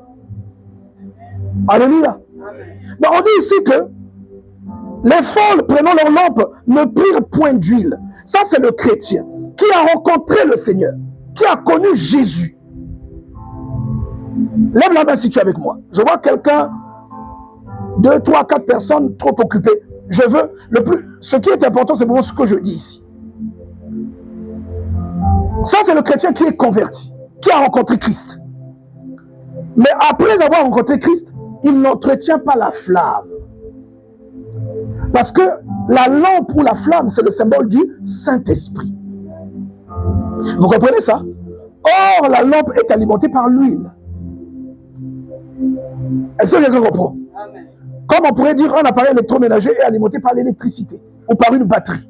Alléluia. Mais on dit ici que les folles, prenant leur lampe, ne prirent point d'huile. Ça, c'est le chrétien qui a rencontré le Seigneur, qui a connu Jésus. Lève la main si tu es avec moi. Je vois quelqu'un, 2, 3, 4 personnes trop occupées. Je veux ce qui est important, c'est pour ce que je dis ici. Ça, c'est le chrétien qui est converti, qui a rencontré Christ. Mais après avoir rencontré Christ, il n'entretient pas la flamme. Parce que la lampe ou la flamme, c'est le symbole du Saint-Esprit. Vous comprenez ça? Or, la lampe est alimentée par l'huile. Est-ce que quelqu'un comprend? Amen. Comme on pourrait dire, un appareil électroménager est alimenté par l'électricité ou par une batterie.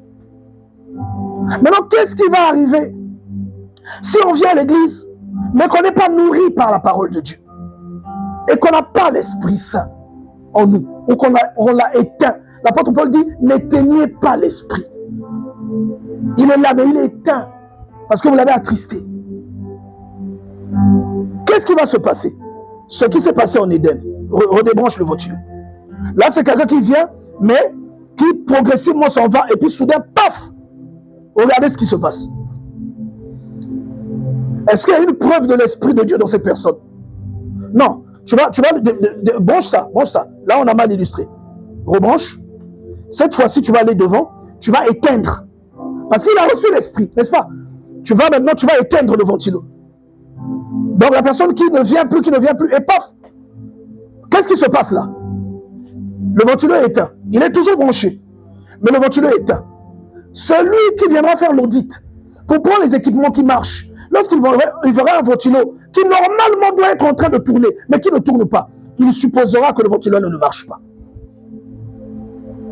Maintenant, qu'est-ce qui va arriver si on vient à l'église, mais qu'on n'est pas nourri par la parole de Dieu et qu'on n'a pas l'Esprit Saint en nous, ou qu'on l'a éteint? L'apôtre Paul dit, n'éteignez pas l'Esprit. Il est là, mais il est éteint parce que vous l'avez attristé. Qu'est-ce qui va se passer? Ce qui s'est passé en Éden. Redébranche le voiture. Là, c'est quelqu'un qui vient, mais qui progressivement s'en va, et puis soudain, paf! Regardez ce qui se passe. Est-ce qu'il y a une preuve de l'Esprit de Dieu dans cette personne? Non. Tu vas branche ça. Là, on a mal illustré. Rebranche. Cette fois-ci, tu vas aller devant, tu vas éteindre. Parce qu'il a reçu l'Esprit, n'est-ce pas? Tu vas éteindre le ventilo. Donc la personne qui ne vient plus, et paf! Qu'est-ce qui se passe là? Le ventilo est éteint. Il est toujours branché, mais le ventilo est éteint. Celui qui viendra faire l'audit pour prendre les équipements qui marchent, lorsqu'il verra un ventilo qui normalement doit être en train de tourner, mais qui ne tourne pas, il supposera que le ventilo ne marche pas.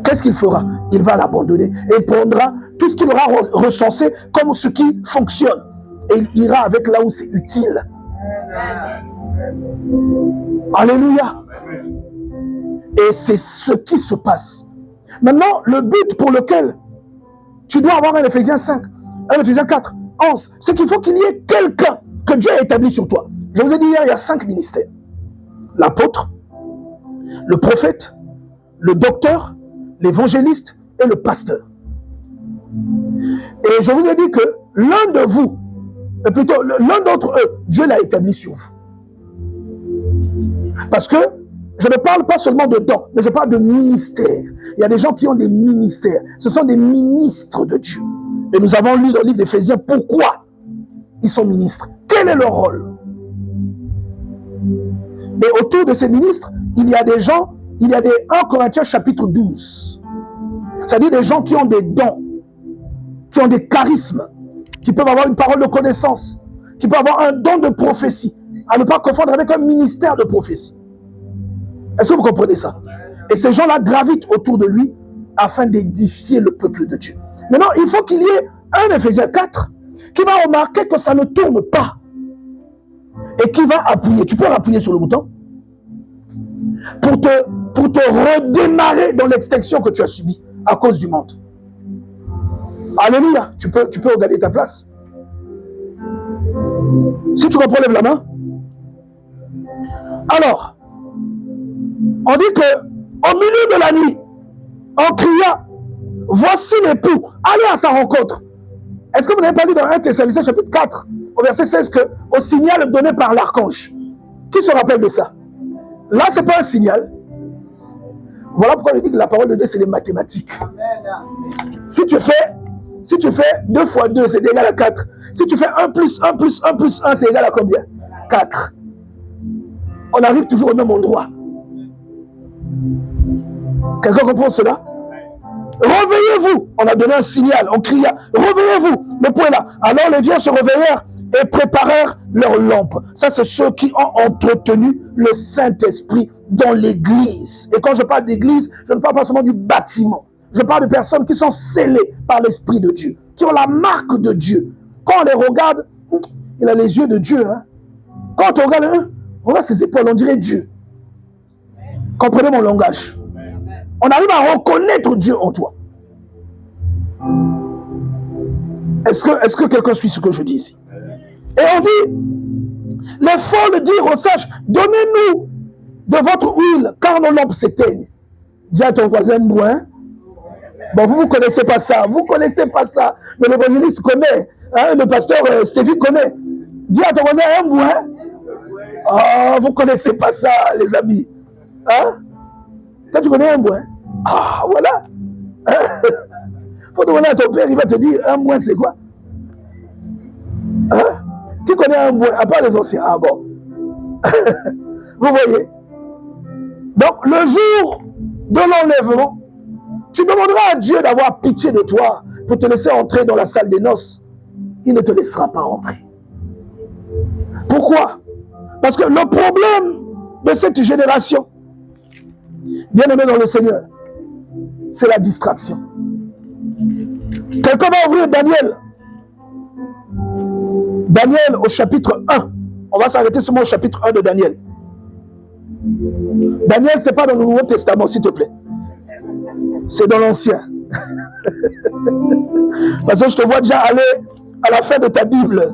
Qu'est-ce qu'il fera? Il va l'abandonner et il prendra tout ce qu'il aura recensé comme ce qui fonctionne. Et il ira avec là où c'est utile. Alléluia. Et c'est ce qui se passe. Maintenant, le but pour lequel tu dois avoir un Éphésiens 5, un Éphésiens 4, 11, c'est qu'il faut qu'il y ait quelqu'un que Dieu a établi sur toi. Je vous ai dit hier, il y a 5 ministères. L'apôtre, le prophète, le docteur, l'évangéliste et le pasteur. Et je vous ai dit que l'un de vous, plutôt l'un d'entre eux, Dieu l'a établi sur vous. Parce que je ne parle pas seulement de dons, mais je parle de ministère. Il y a des gens qui ont des ministères. Ce sont des ministres de Dieu. Et nous avons lu dans le livre d'Éphésiens pourquoi ils sont ministres. Quel est leur rôle? Et autour de ces ministres, il y a des gens, il y a des 1 Corinthiens chapitre 12. C'est-à-dire des gens qui ont des dons, qui ont des charismes, qui peuvent avoir une parole de connaissance, qui peuvent avoir un don de prophétie, à ne pas confondre avec un ministère de prophétie. Est-ce que vous comprenez ça? Et ces gens-là gravitent autour de lui afin d'édifier le peuple de Dieu. Maintenant, il faut qu'il y ait un Éphésiens 4 qui va remarquer que ça ne tourne pas et qui va appuyer. Tu peux appuyer sur le bouton pour te redémarrer dans l'extinction que tu as subie à cause du monde. Alléluia. Tu peux regarder ta place. Si tu reprends, lève la main. Alors, on dit que au milieu de la nuit, en criant, voici l'époux, allez à sa rencontre. Est-ce que vous n'avez pas lu dans 1 Thessaloniciens chapitre 4, au verset 16, que au signal donné par l'archange? Qui se rappelle de ça? Là, ce n'est pas un signal. Voilà pourquoi je dis que la parole de Dieu, c'est les mathématiques. Si tu fais 2 fois 2, c'est égal à 4. Si tu fais 1 plus 1 plus 1 plus 1, c'est égal à combien? 4. On arrive toujours au même endroit. Quelqu'un comprend cela? Réveillez-vous. On a donné un signal, on cria, réveillez-vous. Le point est là. Alors les vierges se réveillèrent et préparèrent leurs lampes. Ça, c'est ceux qui ont entretenu le Saint-Esprit dans l'église. Et quand je parle d'église, je ne parle pas seulement du bâtiment. Je parle de personnes qui sont scellées par l'Esprit de Dieu, qui ont la marque de Dieu. Quand on les regarde, il a les yeux de Dieu. Hein? Quand on regarde, on voit ses épaules, on dirait Dieu. Comprenez mon langage. On arrive à reconnaître Dieu en toi. Est-ce que quelqu'un suit ce que je dis ici? Et on dit, les folles dirent aux sages, donnez-nous de votre huile, car nos lampes s'éteignent. Dis à ton voisin, bois. Bon, vous ne connaissez pas ça, vous ne connaissez pas ça. Mais l'évangéliste connaît, hein, le pasteur Stéphie connaît. Dis à ton voisin, un bois. Oh, vous ne connaissez pas ça, les amis. Hein? Quand tu connais un bois, ah, voilà. Faut demander à ton père, il va te dire, un bois, c'est quoi? Hein? Qui connaît un bois, à part les anciens? Ah bon. Vous voyez? Donc, le jour de l'enlèvement, tu demanderas à Dieu d'avoir pitié de toi pour te laisser entrer dans la salle des noces. Il ne te laissera pas entrer. Pourquoi? Parce que le problème de cette génération, bien aimé dans le Seigneur, c'est la distraction. Quelqu'un va ouvrir Daniel. Daniel au chapitre 1. On va s'arrêter seulement au chapitre 1 de Daniel. Daniel, ce n'est pas dans le Nouveau Testament, s'il te plaît. C'est dans l'Ancien. Parce que je te vois déjà aller à la fin de ta Bible.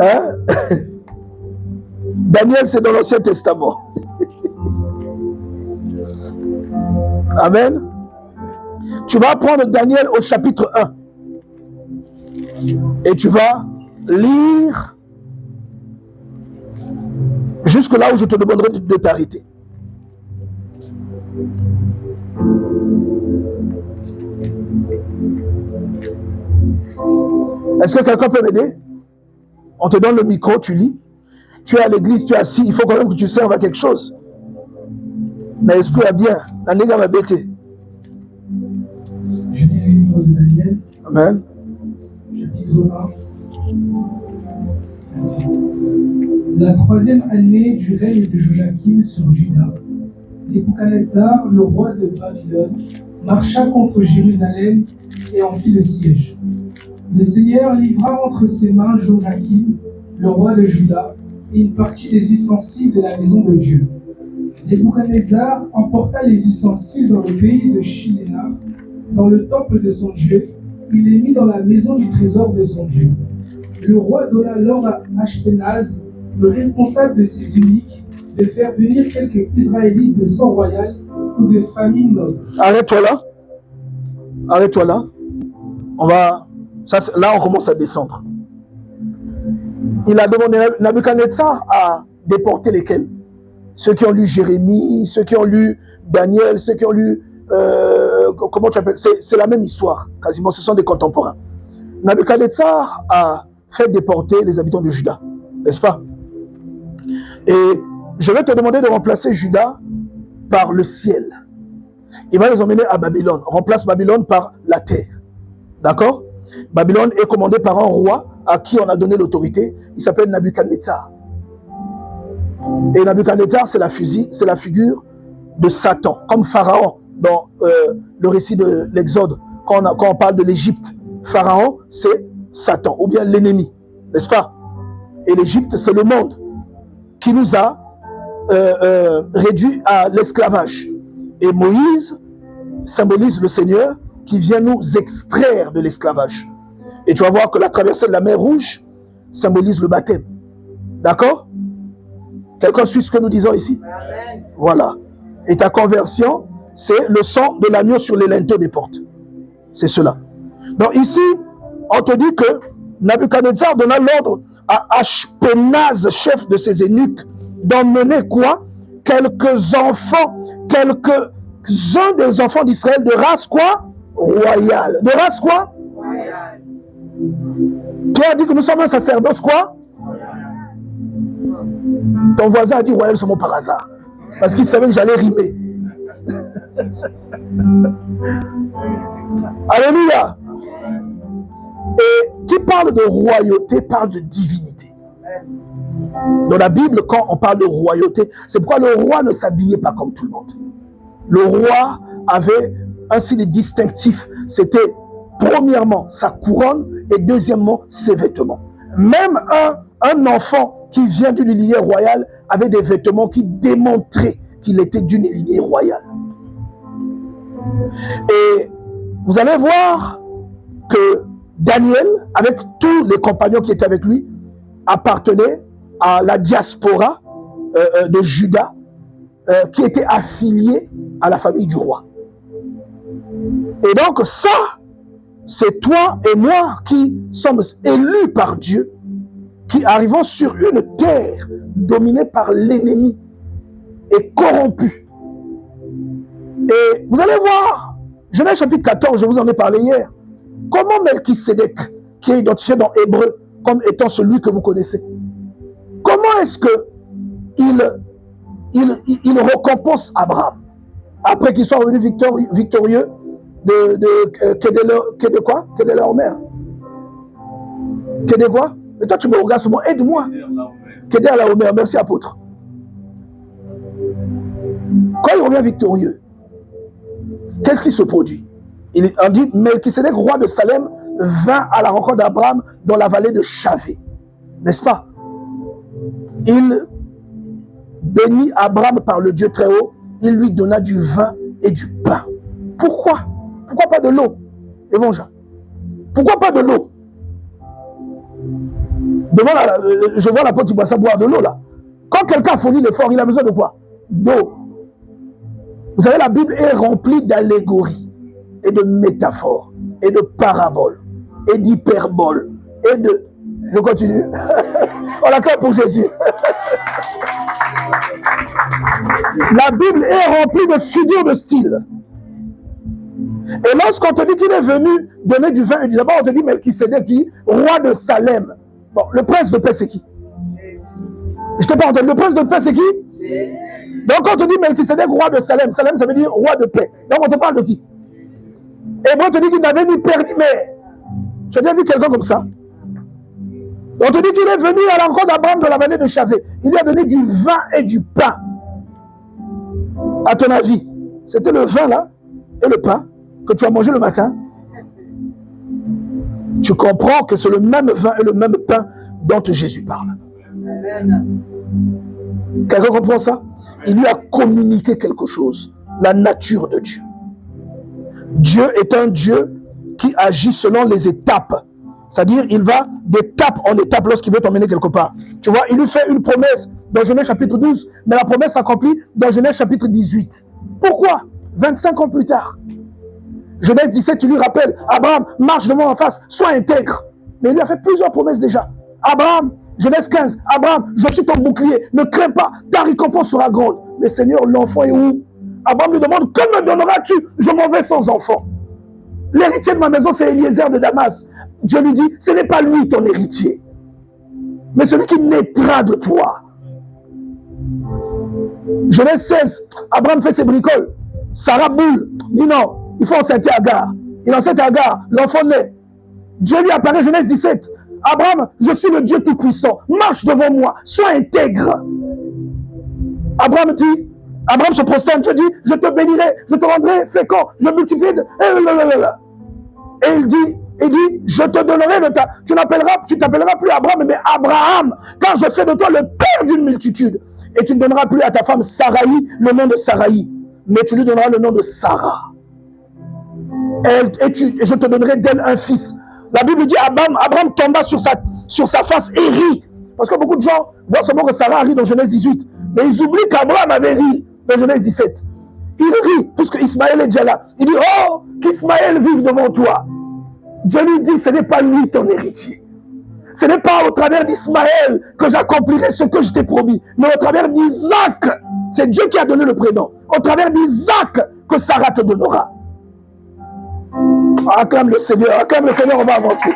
Hein? Daniel, c'est dans l'Ancien Testament. Amen. Tu vas prendre Daniel au chapitre 1. Et tu vas lire jusque là où je te demanderai de t'arrêter. Est-ce que quelqu'un peut m'aider? On te donne le micro, tu lis. Tu es à l'église, tu es assis. Il faut quand même que tu serves à quelque chose. Mais l'esprit a bien. La néga m'a bêté. Je lis le livre de Daniel. Amen. Chapitre 1. Merci. La 3e année du règne de Joachim sur Juda, Nebuchadnezzar, le roi de Babylone, marcha contre Jérusalem et en fit le siège. Le Seigneur livra entre ses mains Joachim, le roi de Juda, et une partie des ustensiles de la maison de Dieu. Nebuchadnezzar emporta les ustensiles dans le pays de Shinénar, dans le temple de son Dieu. Il les mit dans la maison du trésor de son Dieu. Le roi donna l'ordre à Ashpenaz, le responsable de ses eunuques, de faire venir quelques Israélites de sang royal ou de famille noble. Arrête-toi là. Arrête-toi là. Là, on commence à descendre. Il a demandé Nebuchadnezzar à déporter lesquels? Ceux qui ont lu Jérémie, ceux qui ont lu Daniel, ceux qui ont lu... comment tu appelles? C'est la même histoire, quasiment, ce sont des contemporains. Nebuchadnezzar a fait déporter les habitants de Juda, n'est-ce pas? Et je vais te demander de remplacer Juda par le ciel. Il va les emmener à Babylone. Remplace Babylone par la terre. D'accord? Babylone est commandée par un roi à qui on a donné l'autorité. Il s'appelle Nabuchodonosor. Et Nabuchodonosor, c'est la figure de Satan, comme Pharaon dans le récit de l'Exode. Quand on parle de l'Égypte, Pharaon, c'est Satan, ou bien l'ennemi, n'est-ce pas? Et l'Égypte, c'est le monde qui nous a réduits à l'esclavage. Et Moïse symbolise le Seigneur qui vient nous extraire de l'esclavage. Et tu vas voir que la traversée de la mer Rouge symbolise le baptême. D'accord? Quelqu'un suit ce que nous disons ici? Amen. Voilà. Et ta conversion, c'est le sang de l'agneau sur les linteaux des portes. C'est cela. Donc ici, on te dit que Nabuchodonosor donna l'ordre à Ashpenaz, chef de ses eunuques, d'emmener quoi? Quelques enfants, quelques-uns des enfants d'Israël de race quoi? Royale. De race quoi? Royale. Qui a dit que nous sommes un sacerdoce quoi? Ton voisin a dit royal seulement par hasard. Parce qu'il savait que j'allais rimer. Alléluia. Et qui parle de royauté parle de divinité. Dans la Bible, quand on parle de royauté, c'est pourquoi le roi ne s'habillait pas comme tout le monde. Le roi avait un signe distinctif. C'était premièrement sa couronne et deuxièmement ses vêtements. Même un enfant qui vient d'une lignée royale avait des vêtements qui démontraient qu'il était d'une lignée royale. Et vous allez voir que Daniel, avec tous les compagnons qui étaient avec lui, appartenait à la diaspora de Juda, qui était affiliée à la famille du roi. Et donc ça, c'est toi et moi qui sommes élus par Dieu, qui arrivons sur une terre dominée par l'ennemi et corrompue. Et vous allez voir, Genèse chapitre 14, je vous en ai parlé hier, comment Melchisédek, qui est identifié dans Hébreu comme étant celui que vous connaissez, comment est-ce que il récompense Abraham après qu'il soit revenu victorieux de quoi? Kedorlaomer. Kedé quoi? Mais toi tu me regardes seulement, aide-moi. Kedorlaomer, merci apôtre. Quand il revient victorieux, qu'est-ce qui se produit? On dit Melchisédek, roi de Salem, vint à la rencontre d'Abraham dans la vallée de Chavé. N'est-ce pas? Il bénit Abraham par le Dieu très haut. Il lui donna du vin et du pain. Pourquoi? Pourquoi pas de l'eau? Évangile. Pourquoi pas de l'eau? Je vois l'apôtre Iboissa boire de l'eau là. Quand quelqu'un fournit l'effort, il a besoin de quoi? D'eau. Vous savez, la Bible est remplie d'allégories et de métaphores et de paraboles et d'hyperboles et de... Je continue. On l'acclame pour Jésus. La Bible est remplie de figures de style. Et lorsqu'on te dit qu'il est venu donner du vin et du tabac, on te dit Melchisédek, tu dis roi de Salem. Bon, le prince de paix, c'est qui? Je t'ai pas entendu. Le prince de paix, c'est qui? Donc, quand on te dit Melchisédek, roi de Salem, Salem, ça veut dire roi de paix. Donc, on te parle de qui? Et moi, on te dit qu'il n'avait ni père ni mère. Tu as déjà vu quelqu'un comme ça? On te dit qu'il est venu à l'encontre d'Abraham dans la vallée de Chavé. Il lui a donné du vin et du pain. À ton avis, c'était le vin là et le pain que tu as mangé le matin. Tu comprends que c'est le même vin et le même pain dont Jésus parle. Quelqu'un comprend ça? Il lui a communiqué quelque chose, la nature de Dieu. Dieu est un Dieu qui agit selon les étapes. C'est-à-dire, il va d'étape en étape lorsqu'il veut t'emmener quelque part. Tu vois, il lui fait une promesse dans Genèse chapitre 12, mais la promesse s'accomplit dans Genèse chapitre 18. Pourquoi? 25 ans plus tard. Genèse 17, il lui rappelle, Abraham, marche de moi en face, sois intègre. Mais il lui a fait plusieurs promesses déjà. Abraham, Genèse 15, Abraham, je suis ton bouclier, ne crains pas, ta récompense sera grande. Mais Seigneur, l'enfant est où? Abraham lui demande, que me donneras-tu? Je m'en vais sans enfant. L'héritier de ma maison, c'est Eliezer de Damas. Dieu lui dit, ce n'est pas lui ton héritier, mais celui qui naîtra de toi. Genèse 16, Abraham fait ses bricoles. Sarah boule. Dit non, il faut enceinter Agar. Il enceinté Agar, l'enfant naît. Dieu lui apparaît, Genèse 17. Abraham, je suis le Dieu Tout-Puissant. Marche devant moi, sois intègre. Abraham se prosterne, Dieu dit, je te bénirai, je te rendrai fécond, je multiplierai. Et il dit, je te donnerai tu t'appelleras plus Abraham, mais Abraham, car je fais de toi le père d'une multitude. Et tu ne donneras plus à ta femme Saraï le nom de Saraï, mais tu lui donneras le nom de Sarah. Et je te donnerai d'elle un fils. La Bible dit, Abraham tomba sur sa face et rit. Parce que beaucoup de gens voient seulement que Sarah rit dans Genèse 18. Mais ils oublient qu'Abraham avait ri dans Genèse 17. Il rit, puisque Ismaël est déjà là. Il dit, oh, qu'Ismaël vive devant toi. Dieu lui dit, ce n'est pas lui ton héritier. Ce n'est pas au travers d'Ismaël que j'accomplirai ce que je t'ai promis, mais au travers d'Isaac. C'est Dieu qui a donné le prénom. Au travers d'Isaac que Sarah te donnera. Acclame le Seigneur, on va avancer.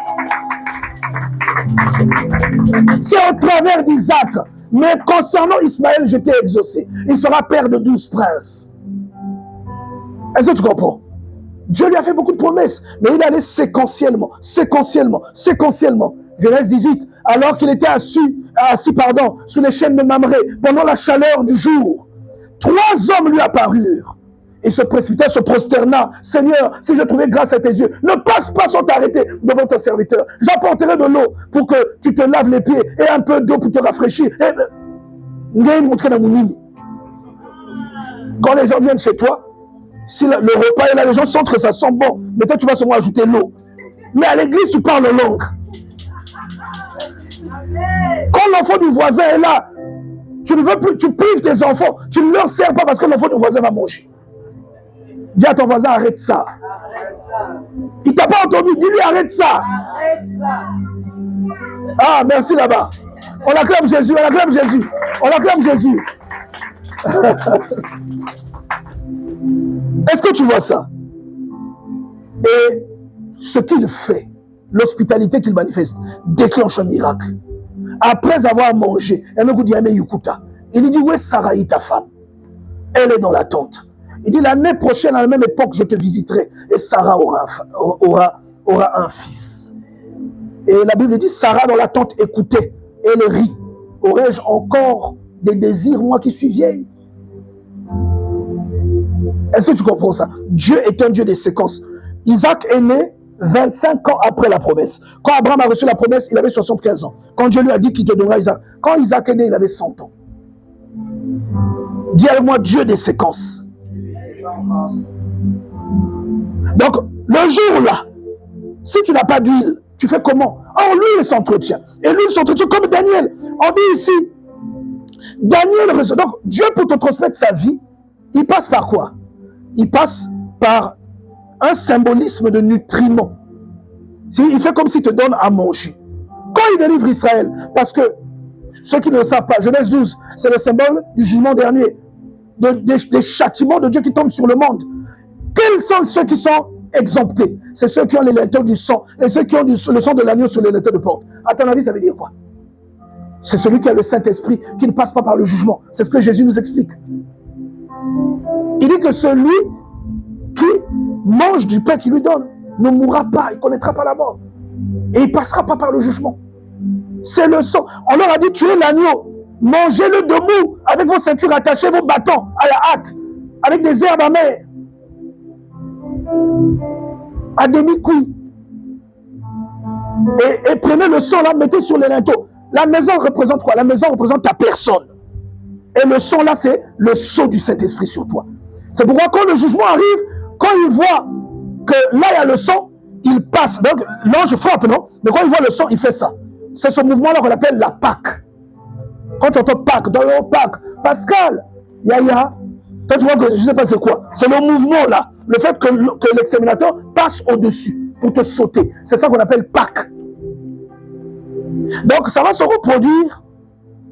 C'est au travers d'Isaac. Mais concernant Ismaël, je t'ai exaucé. Il sera père de 12 princes. Est-ce que tu comprends? Dieu lui a fait beaucoup de promesses, mais il allait séquentiellement. Genèse 18, alors qu'il était assis sous les chaînes de Mamré, pendant la chaleur du jour, 3 hommes lui apparurent. Il se précipita, se prosterna. Seigneur, si je trouvais grâce à tes yeux, ne passe pas sans t'arrêter devant ton serviteur. J'apporterai de l'eau pour que tu te laves les pieds et un peu d'eau pour te rafraîchir. Quand les gens viennent chez toi, si le repas est là, les gens sentent que ça sent bon. Mais toi, tu vas seulement ajouter l'eau. Mais à l'église, tu parles langue. Quand l'enfant du voisin est là, tu ne veux plus, tu prives tes enfants. Tu ne leur sers pas parce que l'enfant du voisin va manger. Dis à ton voisin, arrête ça. Il ne t'a pas entendu, dis-lui, arrête ça. Ah, merci là-bas. On acclame Jésus. Est-ce que tu vois ça? Et ce qu'il fait, l'hospitalité qu'il manifeste, déclenche un miracle. Après avoir mangé, il dit, où est Saraï, ta femme? Elle est dans la tente. Il dit, l'année prochaine, à la même époque, je te visiterai et Sarah aura un fils. Et la Bible dit, Sarah dans la tente écoutait, elle rit. Aurais-je encore des désirs, moi qui suis vieille? Est-ce que tu comprends ça? Dieu est un Dieu des séquences. Isaac est né 25 ans après la promesse. Quand Abraham a reçu la promesse, il avait 75 ans. Quand Dieu lui a dit qu'il te donnera Isaac, quand Isaac est né, il avait 100 ans. Dis avec moi, Dieu des séquences. Donc, le jour là, si tu n'as pas d'huile, tu fais comment? Oh, l'huile s'entretient. Et l'huile s'entretient comme Daniel. On dit ici, Daniel, donc Dieu pour te transmettre sa vie, il passe par quoi? Il passe par un symbolisme de nutriments. Il fait comme s'il te donne à manger. Quand il délivre Israël, parce que ceux qui ne le savent pas, Genèse 12, c'est le symbole du jugement dernier, des châtiments de Dieu qui tombent sur le monde. Quels sont ceux qui sont exemptés? C'est ceux qui ont les linteaux du sang et ceux qui ont le sang de l'agneau sur les linteaux de porte. À ton avis, ça veut dire quoi? C'est celui qui a le Saint-Esprit qui ne passe pas par le jugement. C'est ce que Jésus nous explique. Il dit que celui qui mange du pain qu'il lui donne ne mourra pas, il ne connaîtra pas la mort. Et il ne passera pas par le jugement. C'est le sang. On leur a dit, tuez l'agneau. Mangez-le debout, avec vos ceintures attachées, vos bâtons à la hâte, avec des herbes amères, à demi-cuit. Et prenez le sang là, mettez sur les linteaux. La maison représente quoi? La maison représente ta personne. Et le sang là, c'est le sceau du Saint-Esprit sur toi. C'est pourquoi quand le jugement arrive, quand il voit que là il y a le sang, il passe. Donc l'ange frappe, non? Mais quand il voit le sang, il fait ça. C'est ce mouvement-là qu'on appelle la Pâque. Quand tu entends Pâques, dans le Pâques, Pascal, Yaya, quand tu vois que je ne sais pas c'est quoi, c'est le mouvement là, le fait que l'exterminateur passe au-dessus pour te sauter. C'est ça qu'on appelle Pâques. Donc ça va se reproduire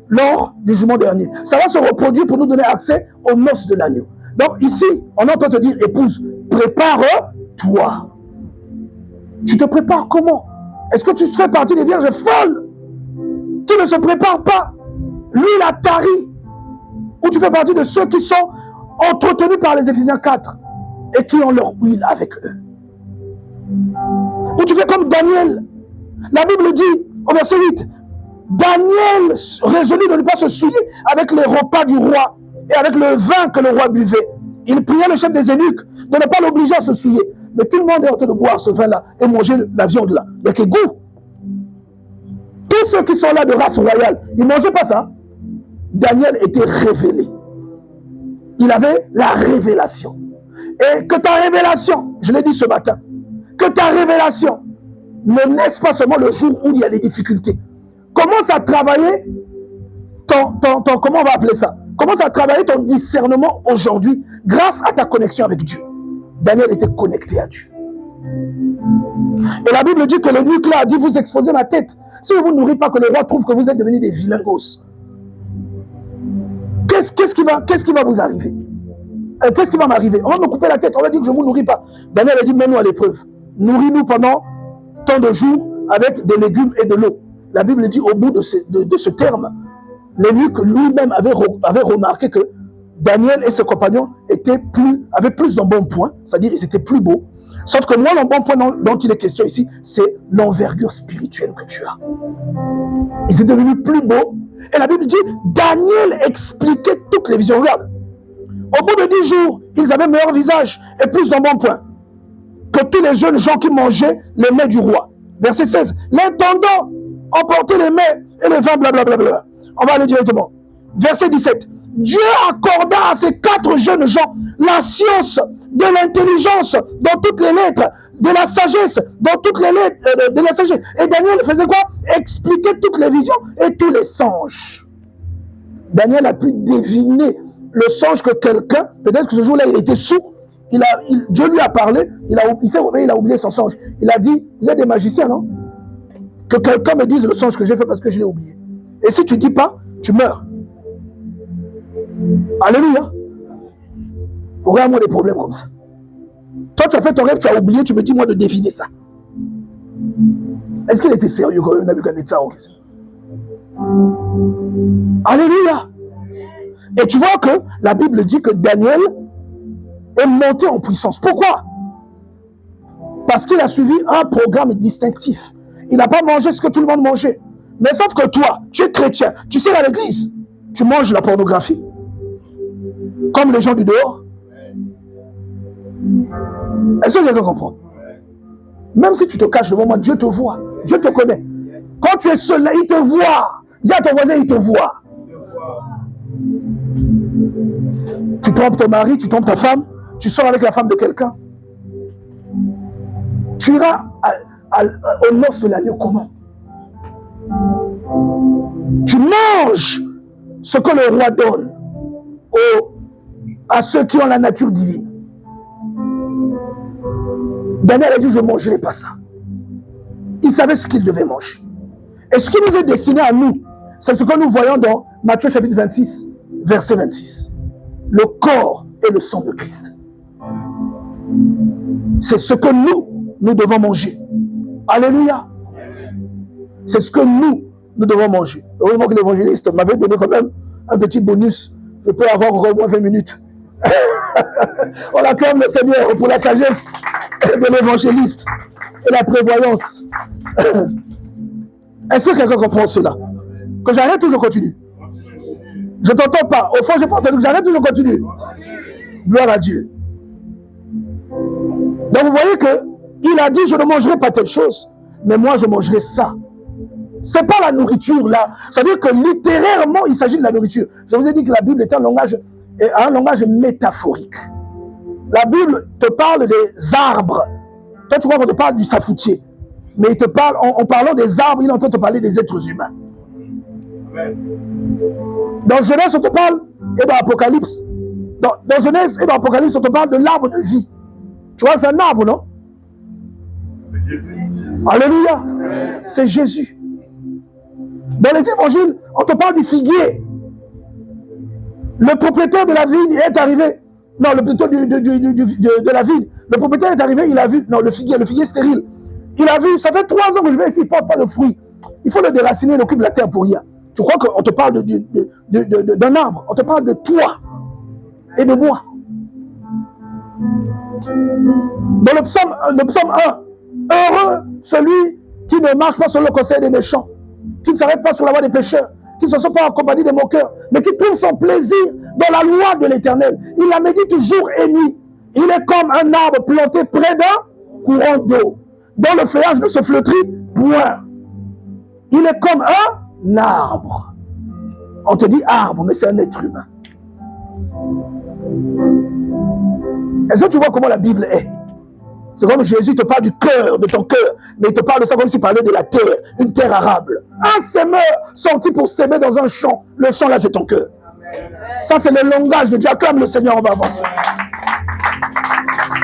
lors du jugement dernier. Ça va se reproduire pour nous donner accès aux noces de l'agneau. Donc ici, on entend te dire, épouse, prépare-toi. Tu te prépares comment? Est-ce que tu fais partie des vierges folles qui ne se préparent pas? Lui, il a tari. Ou tu fais partie de ceux qui sont entretenus par les Éphésiens 4 et qui ont leur huile avec eux. Ou tu fais comme Daniel. La Bible dit, au verset 8, Daniel résolut de ne pas se souiller avec les repas du roi et avec le vin que le roi buvait. Il pria le chef des eunuques de ne pas l'obliger à se souiller. Mais tout le monde est en train de boire ce vin-là et manger la viande-là. Il n'y a que goût. Tous ceux qui sont là de race royale, ils ne mangeaient pas ça. Daniel était révélé. Il avait la révélation. Et que ta révélation, je l'ai dit ce matin, que ta révélation ne naisse pas seulement le jour où il y a des difficultés. Commence à travailler comment on va appeler ça? Commence à travailler ton discernement aujourd'hui grâce à ta connexion avec Dieu. Daniel était connecté à Dieu. Et la Bible dit que l'eunuque là a dit, vous exposez ma tête. Si vous ne nourrissez pas, que le roi trouve que vous êtes devenus des vilains gosses. Qu'est-ce qui va vous arriver? Qu'est-ce qui va m'arriver? On va me couper la tête, on va dire que je ne vous nourris pas. Daniel a dit, mets-nous à l'épreuve. Nourris-nous pendant tant de jours avec des légumes et de l'eau. La Bible dit, au bout de ce terme, l'eunuque lui-même avait remarqué que Daniel et ses compagnons avaient plus d'embonpoint, c'est-à-dire ils étaient plus beaux. Sauf que moi, l'embonpoint dont il est question ici, c'est l'envergure spirituelle que tu as. Ils étaient devenus plus beaux. Et la Bible dit, Daniel expliquait toutes les visions. Regarde, au bout de 10 jours, ils avaient meilleur visage et plus d'embonpoint que tous les jeunes gens qui mangeaient les mets du roi. Verset 16, l'intendant emportait les mets et le vin, blablabla. On va aller directement. Verset 17, Dieu accorda à ces 4 jeunes gens la science de l'intelligence dans toutes les lettres, de la sagesse dans toutes les lettres, de la sagesse. Et Daniel faisait quoi? Expliquer toutes les visions et tous les songes. Daniel a pu deviner le songe que quelqu'un, peut-être que ce jour-là il était sous, Dieu lui a parlé, il s'est réveillé, il a oublié son songe. Il a dit, vous êtes des magiciens, non? Que quelqu'un me dise le songe que j'ai fait parce que je l'ai oublié. Et si tu ne dis pas, tu meurs. Alléluia. Regarde-moi des problèmes comme ça. Toi, tu as fait ton rêve, tu as oublié, tu me dis moi de deviner ça. Est-ce qu'il était sérieux quand même, Nabucodonosor? Alléluia. Et tu vois que la Bible dit que Daniel est monté en puissance. Pourquoi? Parce qu'il a suivi un programme distinctif. Il n'a pas mangé ce que tout le monde mangeait. Mais sauf que toi, tu es chrétien, tu sais à l'église, tu manges la pornographie. Comme les gens du dehors. Est-ce que quelqu'un comprend? Même si tu te caches devant moi, Dieu te voit. Dieu te connaît. Quand tu es seul là, il te voit. Dis à ton voisin, il te voit. Tu trompes ton mari, tu trompes ta femme, tu sors avec la femme de quelqu'un. Tu iras aux noces de l'agneau comment? Tu manges ce que le roi donne à ceux qui ont la nature divine. Daniel a dit, je ne mangerai pas ça. Il savait ce qu'il devait manger. Et ce qui nous est destiné à nous, c'est ce que nous voyons dans Matthieu chapitre 26, verset 26. Le corps et le sang de Christ. C'est ce que nous devons manger. Alléluia. C'est ce que nous devons manger. Heureusement que l'évangéliste m'avait donné quand même un petit bonus. Je peux avoir encore au moins 20 minutes. On acclame le Seigneur pour la sagesse de l'évangéliste et la prévoyance. Est-ce que quelqu'un comprend cela? Que j'arrête ou je continue? Je ne t'entends pas. Au fond, je n'ai pas entendu que j'arrête ou je continue? Gloire à Dieu. Donc vous voyez qu'il a dit, je ne mangerai pas telle chose, mais moi je mangerai ça. Ce n'est pas la nourriture là. C'est-à-dire que littérairement, il s'agit de la nourriture. Je vous ai dit que la Bible est un langage métaphorique. La Bible te parle des arbres. Toi, tu vois qu'on te parle du safoutier. Mais il te parle, en parlant des arbres, il est en train de te parler des êtres humains. Dans Genèse, on te parle, et dans Apocalypse. Dans Genèse et dans Apocalypse, on te parle de l'arbre de vie. Tu vois, c'est un arbre, non? C'est Jésus. Alléluia. C'est Jésus. Dans les évangiles, on te parle du figuier. Le propriétaire de la vigne est arrivé. Non, plutôt de la vigne. Le propriétaire est arrivé, il a vu. Non, le figuier stérile. Il a vu, ça fait 3 ans que je vais ici, il ne porte pas de fruits. Il faut le déraciner, il occupe la terre pour rien. Tu crois qu'on te parle d'un arbre, on te parle de toi et de moi. Dans le psaume 1, heureux celui qui ne marche pas sur le conseil des méchants, qui ne s'arrête pas sur la voie des pécheurs, qui ne se sont pas en compagnie des moqueurs, mais qui trouve son plaisir dans la loi de l'Éternel. Il la médite jour et nuit. Il est comme un arbre planté près d'un courant d'eau, dont le feuillage ne se flétrit point. Il est comme un arbre. On te dit arbre, mais c'est un être humain. Est-ce que tu vois comment la Bible est? C'est comme Jésus te parle du cœur, de ton cœur, mais il te parle de ça comme s'il parlait de la terre, une terre arable. Un sémeur sorti pour s'aimer dans un champ. Le champ là, c'est ton cœur. Ça, c'est le langage de Dieu. Acclame le Seigneur, on va avancer.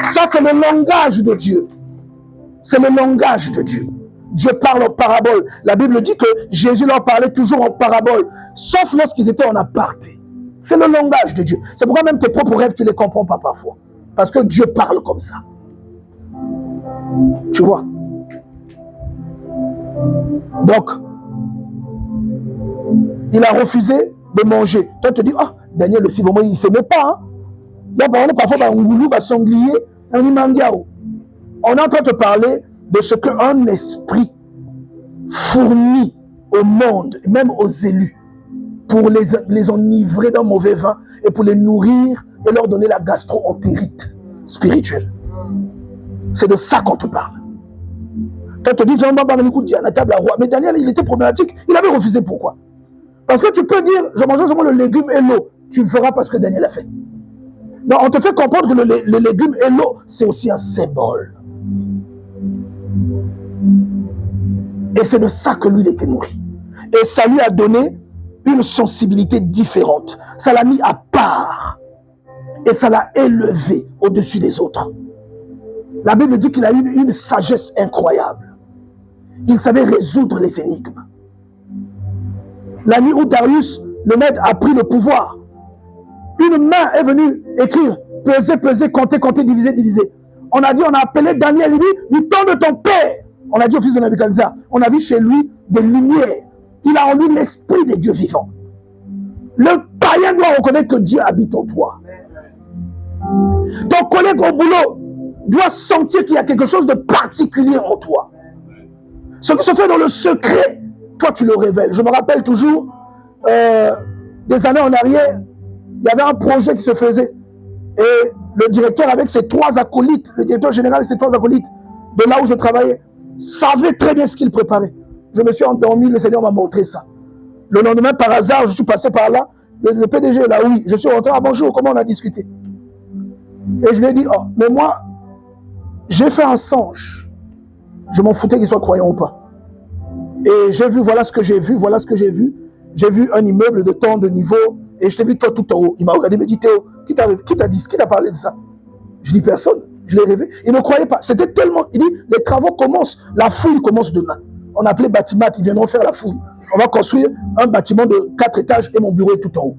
Ça, c'est le langage de Dieu. C'est le langage de Dieu. Dieu parle en parabole. La Bible dit que Jésus leur parlait toujours en parabole, sauf lorsqu'ils étaient en aparté. C'est le langage de Dieu. C'est pourquoi même tes propres rêves, tu ne les comprends pas parfois. Parce que Dieu parle comme ça. Tu vois? Donc, il a refusé de manger. Toi, tu te dis, ah, Daniel aussi, vraiment, il ne s'aimait pas. Hein? Donc, parfois, un goulou, un sanglier, un imangiao. On est en train de te parler de ce qu'un esprit fournit au monde, même aux élus, pour les enivrer d'un mauvais vin et pour les nourrir et leur donner la gastro-entérite spirituelle. C'est de ça qu'on te parle. Quand tu te dis, mais Daniel, il était problématique, il avait refusé. Pourquoi? Parce que tu peux dire, je mangerai seulement le légume et l'eau. Tu le feras parce que Daniel a fait. Donc, on te fait comprendre que le légume et l'eau, c'est aussi un symbole. Et c'est de ça que lui, il était nourri. Et ça lui a donné une sensibilité différente. Ça l'a mis à part. Et ça l'a élevé au-dessus des autres. La Bible dit qu'il a eu une sagesse incroyable. Il savait résoudre les énigmes. La nuit où Darius, le maître, a pris le pouvoir, une main est venue écrire, peser, compter, diviser. On a dit, on a appelé Daniel, il dit, du temps de ton père. On a dit au fils de Nebuchadnezzar, on a vu chez lui des lumières. Il a en lui l'esprit des dieux vivants. Le païen doit reconnaître que Dieu habite en toi. Ton collègue au boulot doit sentir qu'il y a quelque chose de particulier en toi. Ce qui se fait dans le secret, toi tu le révèles. Je me rappelle toujours, des années en arrière, il y avait un projet qui se faisait. Et le directeur avec ses 3 acolytes, le directeur général et ses 3 acolytes, de là où je travaillais, savait très bien ce qu'il préparait. Je me suis endormi, le Seigneur m'a montré ça. Le lendemain, par hasard, je suis passé par là, le PDG est là, oui, je suis rentré, ah bonjour, comment on a discuté? Et je lui ai dit, oh, mais moi, j'ai fait un songe. Je m'en foutais qu'il soit croyant ou pas. Et j'ai vu, voilà ce que j'ai vu, voilà ce que j'ai vu. J'ai vu un immeuble de tant de niveaux, et je t'ai vu toi tout en haut. Il m'a regardé, il m'a dit, Théo, qui t'a dit, qui t'a parlé de ça? Je dis, personne. Je l'ai rêvé. Il ne croyait pas. C'était tellement... Il dit, les travaux commencent. La fouille commence demain. On a appelé Batimat, ils viendront faire la fouille. On va construire un bâtiment de 4 étages et mon bureau est tout en haut.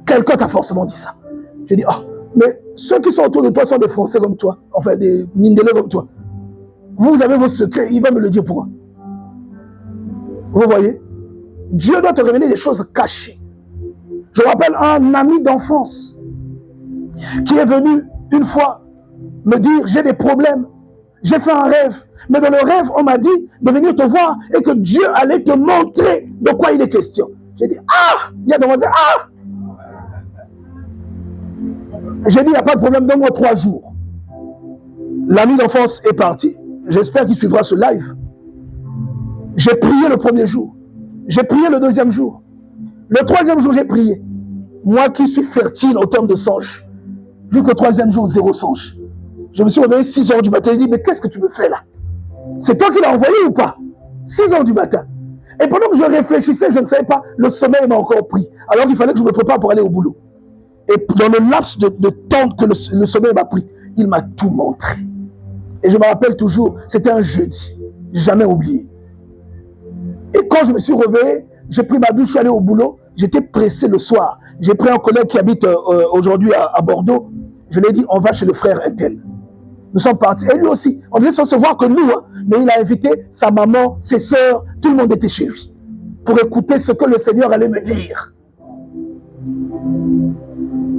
Quelqu'un t'a forcément dit ça. J'ai dit, oh, mais ceux qui sont autour de toi sont des Français comme toi. Enfin, des Mindélés comme toi. Vous avez vos secrets. Il va me le dire pourquoi. Vous voyez? Dieu doit te révéler des choses cachées. Je rappelle un ami d'enfance qui est venu une fois me dire, j'ai des problèmes, j'ai fait un rêve. Mais dans le rêve, on m'a dit de venir te voir et que Dieu allait te montrer de quoi il est question. J'ai dit, ah! Il a demandé, ah! J'ai dit, il n'y a pas de problème, donne-moi 3 jours. L'ami d'enfance est parti. J'espère qu'il suivra ce live. J'ai prié le premier jour. J'ai prié le deuxième jour. Le troisième jour, j'ai prié. Moi qui suis fertile en termes de songe. Jusqu'au 3e jour, 0 songe. Je me suis réveillé 6 heures du matin. J'ai dit, mais qu'est-ce que tu me fais là? C'est toi qui l'as envoyé ou pas? 6 heures du matin. Et pendant que je réfléchissais, je ne savais pas, le sommeil m'a encore pris. Alors qu'il fallait que je me prépare pour aller au boulot. Et dans le laps de temps que le sommeil m'a pris, il m'a tout montré. Et je me rappelle toujours, c'était un jeudi. Jamais oublié. Et quand je me suis réveillé, j'ai pris ma douche, je suis allé au boulot. J'étais pressé le soir. J'ai pris un collègue qui habite aujourd'hui à Bordeaux. Je lui ai dit, on va chez le frère Intel. Nous sommes partis. Et lui aussi, on devait se voir que nous, hein, mais il a invité sa maman, ses soeurs, tout le monde était chez lui. pour écouter ce que le Seigneur allait me dire.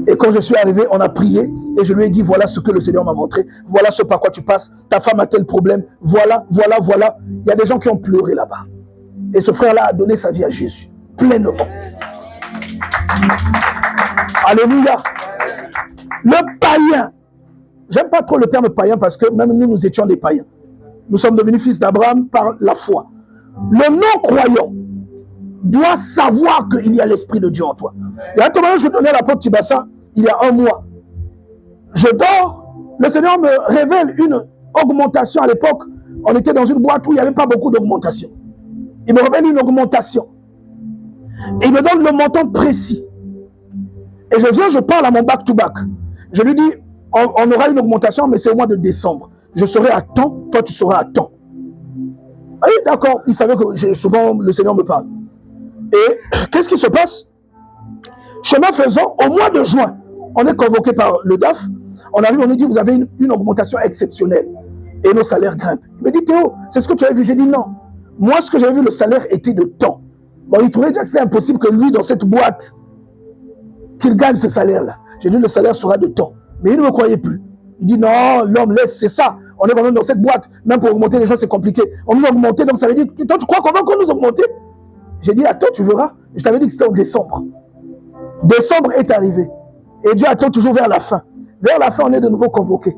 Et quand je suis arrivé, on a prié et je lui ai dit, voilà ce que le Seigneur m'a montré, voilà ce par quoi tu passes, ta femme a tel problème, voilà. Il y a des gens qui ont pleuré là-bas. Et ce frère-là a donné sa vie à Jésus, pleinement. Alléluia. Le païen, j'aime pas trop le terme païen parce que même nous étions des païens. Nous sommes devenus fils d'Abraham par la foi. Le non-croyant doit savoir qu'il y a l'Esprit de Dieu en toi. Et à un moment, je donnais l'apôtre Tibassa il y a 1 mois. Je dors, le Seigneur me révèle une augmentation. À l'époque, on était dans une boîte où il n'y avait pas beaucoup d'augmentation. Il me révèle une augmentation. Et il me donne le montant précis. Et je viens, je parle à mon back-to-back. Je lui dis, on aura une augmentation, mais c'est au mois de décembre. Je serai à temps, toi tu seras à temps. Ah oui, d'accord. Il savait que souvent le Seigneur me parle. Et qu'est-ce qui se passe? Chemin faisant, au mois de juin, on est convoqué par le DAF. On arrive, on nous dit, vous avez une augmentation exceptionnelle. Et nos salaires grimpent. Il me dit, Théo, c'est ce que tu as vu? J'ai dit non. Moi, ce que j'avais vu, le salaire était de temps. Bon, il trouvait déjà que c'était impossible que lui, dans cette boîte, qu'il gagne ce salaire-là. J'ai dit, le salaire sera de temps. Mais il ne me croyait plus. Il dit, non, l'homme laisse, c'est ça. On est vraiment dans cette boîte. Même pour augmenter les gens, c'est compliqué. On nous a augmenté, donc ça veut dire, toi, tu crois qu'on va nous augmenter? J'ai dit, attends, tu verras. Je t'avais dit que c'était en décembre. Décembre est arrivé. Et Dieu attend toujours vers la fin. Vers la fin, on est de nouveau convoqué.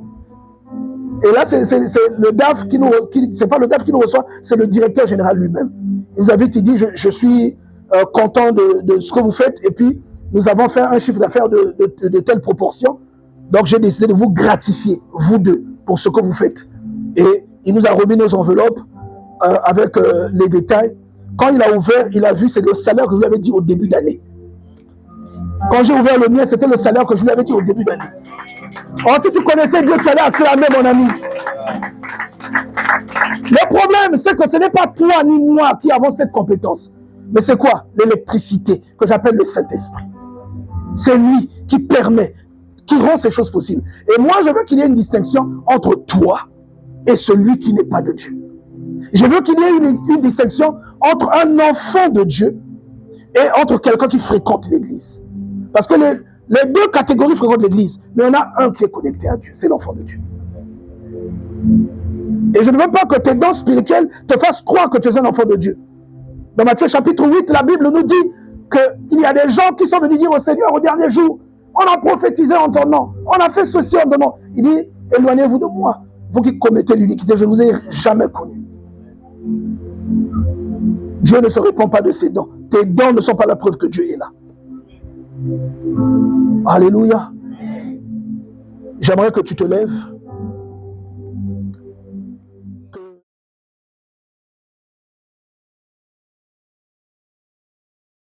Et là, c'est le DAF qui nous... c'est pas le DAF qui nous reçoit, c'est le directeur général lui-même. Il nous invite, il dit, je suis content de ce que vous faites. Et puis, nous avons fait un chiffre d'affaires de telle proportion. Donc, j'ai décidé de vous gratifier, vous deux, pour ce que vous faites. Et il nous a remis nos enveloppes avec les détails. Quand il a ouvert, il a vu, c'est le salaire que je lui avais dit au début d'année. Quand j'ai ouvert le mien, c'était le salaire que je lui avais dit au début d'année. Or, si tu connaissais Dieu, tu allais acclamer, mon ami. Le problème, c'est que ce n'est pas toi ni moi qui avons cette compétence. Mais c'est quoi? L'électricité, que j'appelle le Saint-Esprit. C'est lui qui permet, qui rend ces choses possibles. Et moi, je veux qu'il y ait une distinction entre toi et celui qui n'est pas de Dieu. Je veux qu'il y ait une distinction entre un enfant de Dieu et entre quelqu'un qui fréquente l'église. Parce que les deux catégories fréquentent l'église, mais on a un qui est connecté à Dieu, c'est l'enfant de Dieu. Et je ne veux pas que tes dons spirituels te fassent croire que tu es un enfant de Dieu. Dans Matthieu chapitre 8, la Bible nous dit qu'il y a des gens qui sont venus dire au Seigneur au dernier jour, on a prophétisé en ton nom, on a fait ceci en ton nom. Il dit, éloignez-vous de moi, vous qui commettez l'iniquité, je ne vous ai jamais connu. Dieu ne se répand pas de ses dons. Tes dons ne sont pas la preuve que Dieu est là. Alléluia. J'aimerais que tu te lèves.